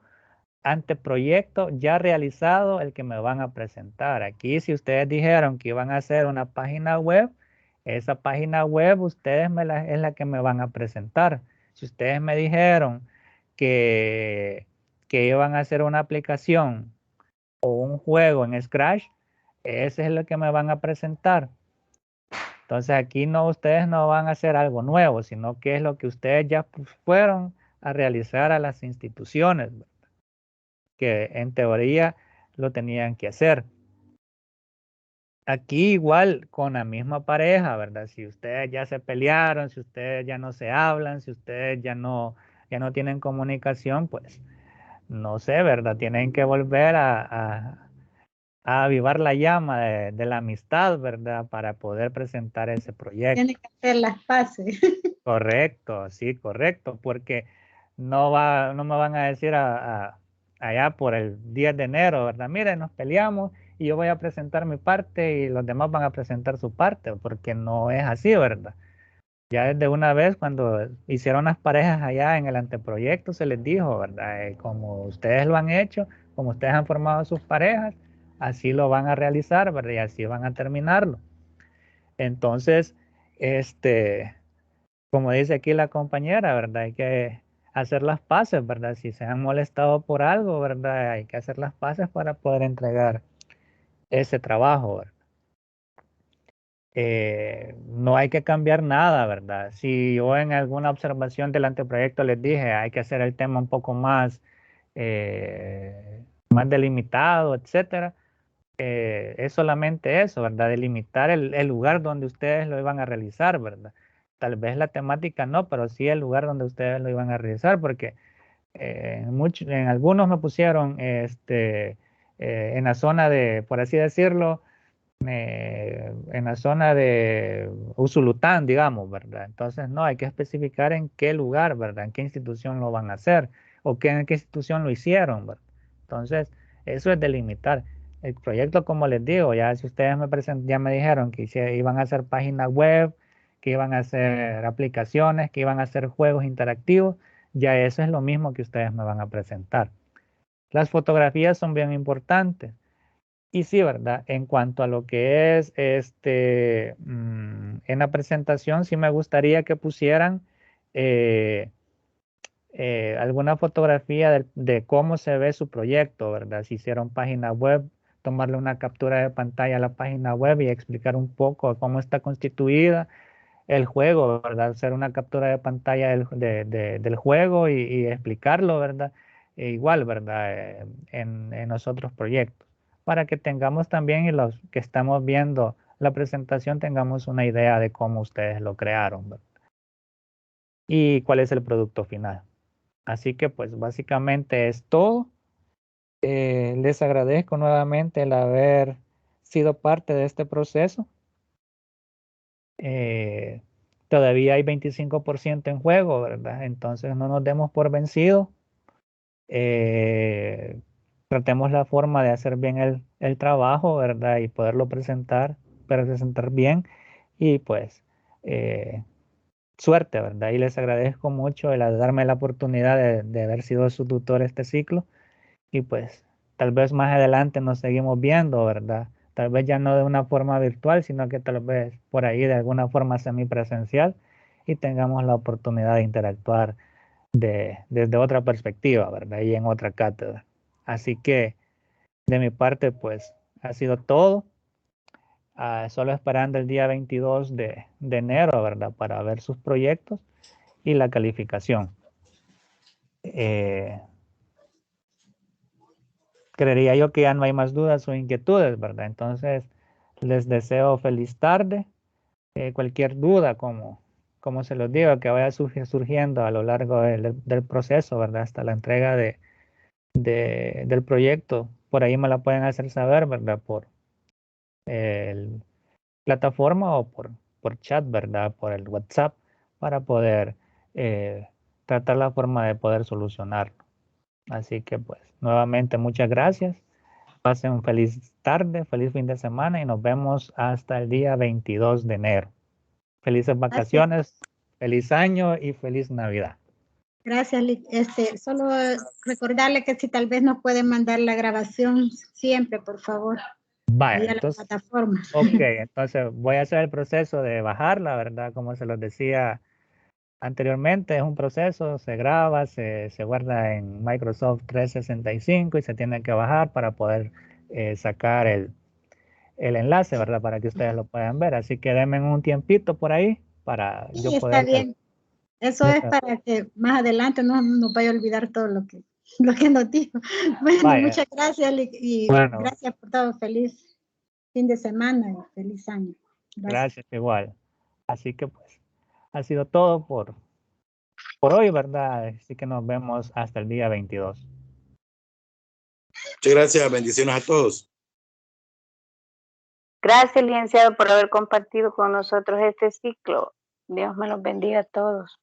Speaker 1: anteproyecto ya realizado el que me van a presentar. Aquí, si ustedes dijeron que iban a hacer una página web, esa página web es la que me van a presentar. Si ustedes me dijeron que, que iban a hacer una aplicación o un juego en Scratch, ese es lo que me van a presentar. Entonces aquí no, ustedes no van a hacer algo nuevo, sino que es lo que ustedes ya fueron a realizar a las instituciones, que en teoría lo tenían que hacer. Aquí igual con la misma pareja, ¿verdad? Si ustedes ya se pelearon, si ustedes ya no se hablan, si ustedes ya no tienen comunicación, pues no sé, ¿verdad? Tienen que volver a avivar la llama de la amistad, ¿verdad? Para poder presentar ese proyecto.
Speaker 4: Tiene que hacer las paces.
Speaker 1: Correcto, sí, correcto, porque no me van a decir allá por el 10 de enero, ¿verdad? Miren, nos peleamos y yo voy a presentar mi parte y los demás van a presentar su parte, porque no es así, ¿verdad? Ya desde una vez cuando hicieron las parejas allá en el anteproyecto se les dijo, ¿verdad? Como ustedes lo han hecho, como ustedes han formado sus parejas, así lo van a realizar, ¿verdad? Y así van a terminarlo. Entonces, como dice aquí la compañera, ¿verdad? Hay que hacer las paces, ¿verdad? Si se han molestado por algo, ¿verdad? Hay que hacer las paces para poder entregar ese trabajo, ¿verdad? No hay que cambiar nada, ¿verdad? Si yo en alguna observación del anteproyecto les dije, hay que hacer el tema un poco más, más delimitado, etcétera, es solamente eso, ¿verdad? Delimitar el lugar donde ustedes lo iban a realizar, ¿verdad? Tal vez la temática no, pero sí el lugar donde ustedes lo iban a realizar, porque en algunos me pusieron en la zona de, por así decirlo, en la zona de Usulután, digamos, ¿verdad? Entonces, no, hay que especificar en qué lugar, ¿verdad? En qué institución lo van a hacer o en qué institución lo hicieron, ¿verdad? Entonces, eso es delimitar. El proyecto, como les digo, ya si ustedes ya me dijeron que iban a hacer páginas web, que iban a hacer aplicaciones, que iban a hacer juegos interactivos, ya eso es lo mismo que ustedes me van a presentar. Las fotografías son bien importantes. Y sí, ¿verdad? En cuanto a lo que es en la presentación, sí me gustaría que pusieran eh, alguna fotografía de cómo se ve su proyecto, ¿verdad? Si hicieron página web, tomarle una captura de pantalla a la página web y explicar un poco cómo está constituida el juego, ¿verdad? Hacer una captura de pantalla del juego y explicarlo, ¿verdad? Igual, ¿verdad? En los otros proyectos, para que tengamos también y los que estamos viendo la presentación tengamos una idea de cómo ustedes lo crearon, ¿verdad? Y cuál es el producto final. Así que pues básicamente es todo. Les agradezco nuevamente el haber sido parte de este proceso. Eh, Todavía hay 25% en juego, ¿verdad? Entonces no nos demos por vencidos. Tratemos la forma de hacer bien el trabajo, ¿verdad? Y poderlo presentar bien. Y pues, suerte, ¿verdad? Y les agradezco mucho el darme la oportunidad de haber sido su tutor este ciclo. Y pues, tal vez más adelante nos seguimos viendo, ¿verdad? Tal vez ya no de una forma virtual, sino que tal vez por ahí de alguna forma semipresencial y tengamos la oportunidad de interactuar desde otra perspectiva, ¿verdad? Y en otra cátedra. Así que de mi parte, pues ha sido todo. solo esperando el día 22 de enero, ¿verdad? Para ver sus proyectos y la calificación. Creería yo que ya no hay más dudas o inquietudes, ¿verdad? Entonces, les deseo feliz tarde. Cualquier duda, como se los digo, que vaya surgiendo a lo largo del proceso, ¿verdad? Hasta la entrega del proyecto, por ahí me la pueden hacer saber, ¿verdad? Por el plataforma o por chat, ¿verdad? Por el WhatsApp, para poder tratar la forma de poder solucionarlo. Así que pues nuevamente muchas gracias. Pasen un feliz tarde, feliz fin de semana y nos vemos hasta el día 22 de enero. Felices vacaciones, feliz año y feliz Navidad.
Speaker 4: Gracias, solo recordarle que si tal vez nos pueden mandar la grabación siempre, por favor.
Speaker 1: Vaya,
Speaker 4: ahí a
Speaker 1: entonces,
Speaker 4: la plataforma.
Speaker 1: ok, entonces voy a hacer el proceso de bajarla, ¿verdad? Como se los decía anteriormente, es un proceso, se graba, se guarda en Microsoft 365 y se tiene que bajar para poder sacar el enlace, ¿verdad? Para que ustedes lo puedan ver. Así que denme un tiempito por ahí para
Speaker 4: Sí,
Speaker 1: yo
Speaker 4: está
Speaker 1: poder...
Speaker 4: bien. Eso es para que más adelante no nos vaya a olvidar todo lo que nos dijo. Bueno,
Speaker 1: Vaya.
Speaker 4: Muchas gracias y
Speaker 1: Bueno,
Speaker 4: gracias por todo. Feliz fin de semana y feliz año.
Speaker 1: Gracias igual. Así que pues ha sido todo por hoy, ¿verdad? Así que nos vemos hasta el día 22.
Speaker 5: Muchas gracias, bendiciones a todos.
Speaker 2: Gracias, licenciado, por haber compartido con nosotros este ciclo. Dios me los bendiga a todos.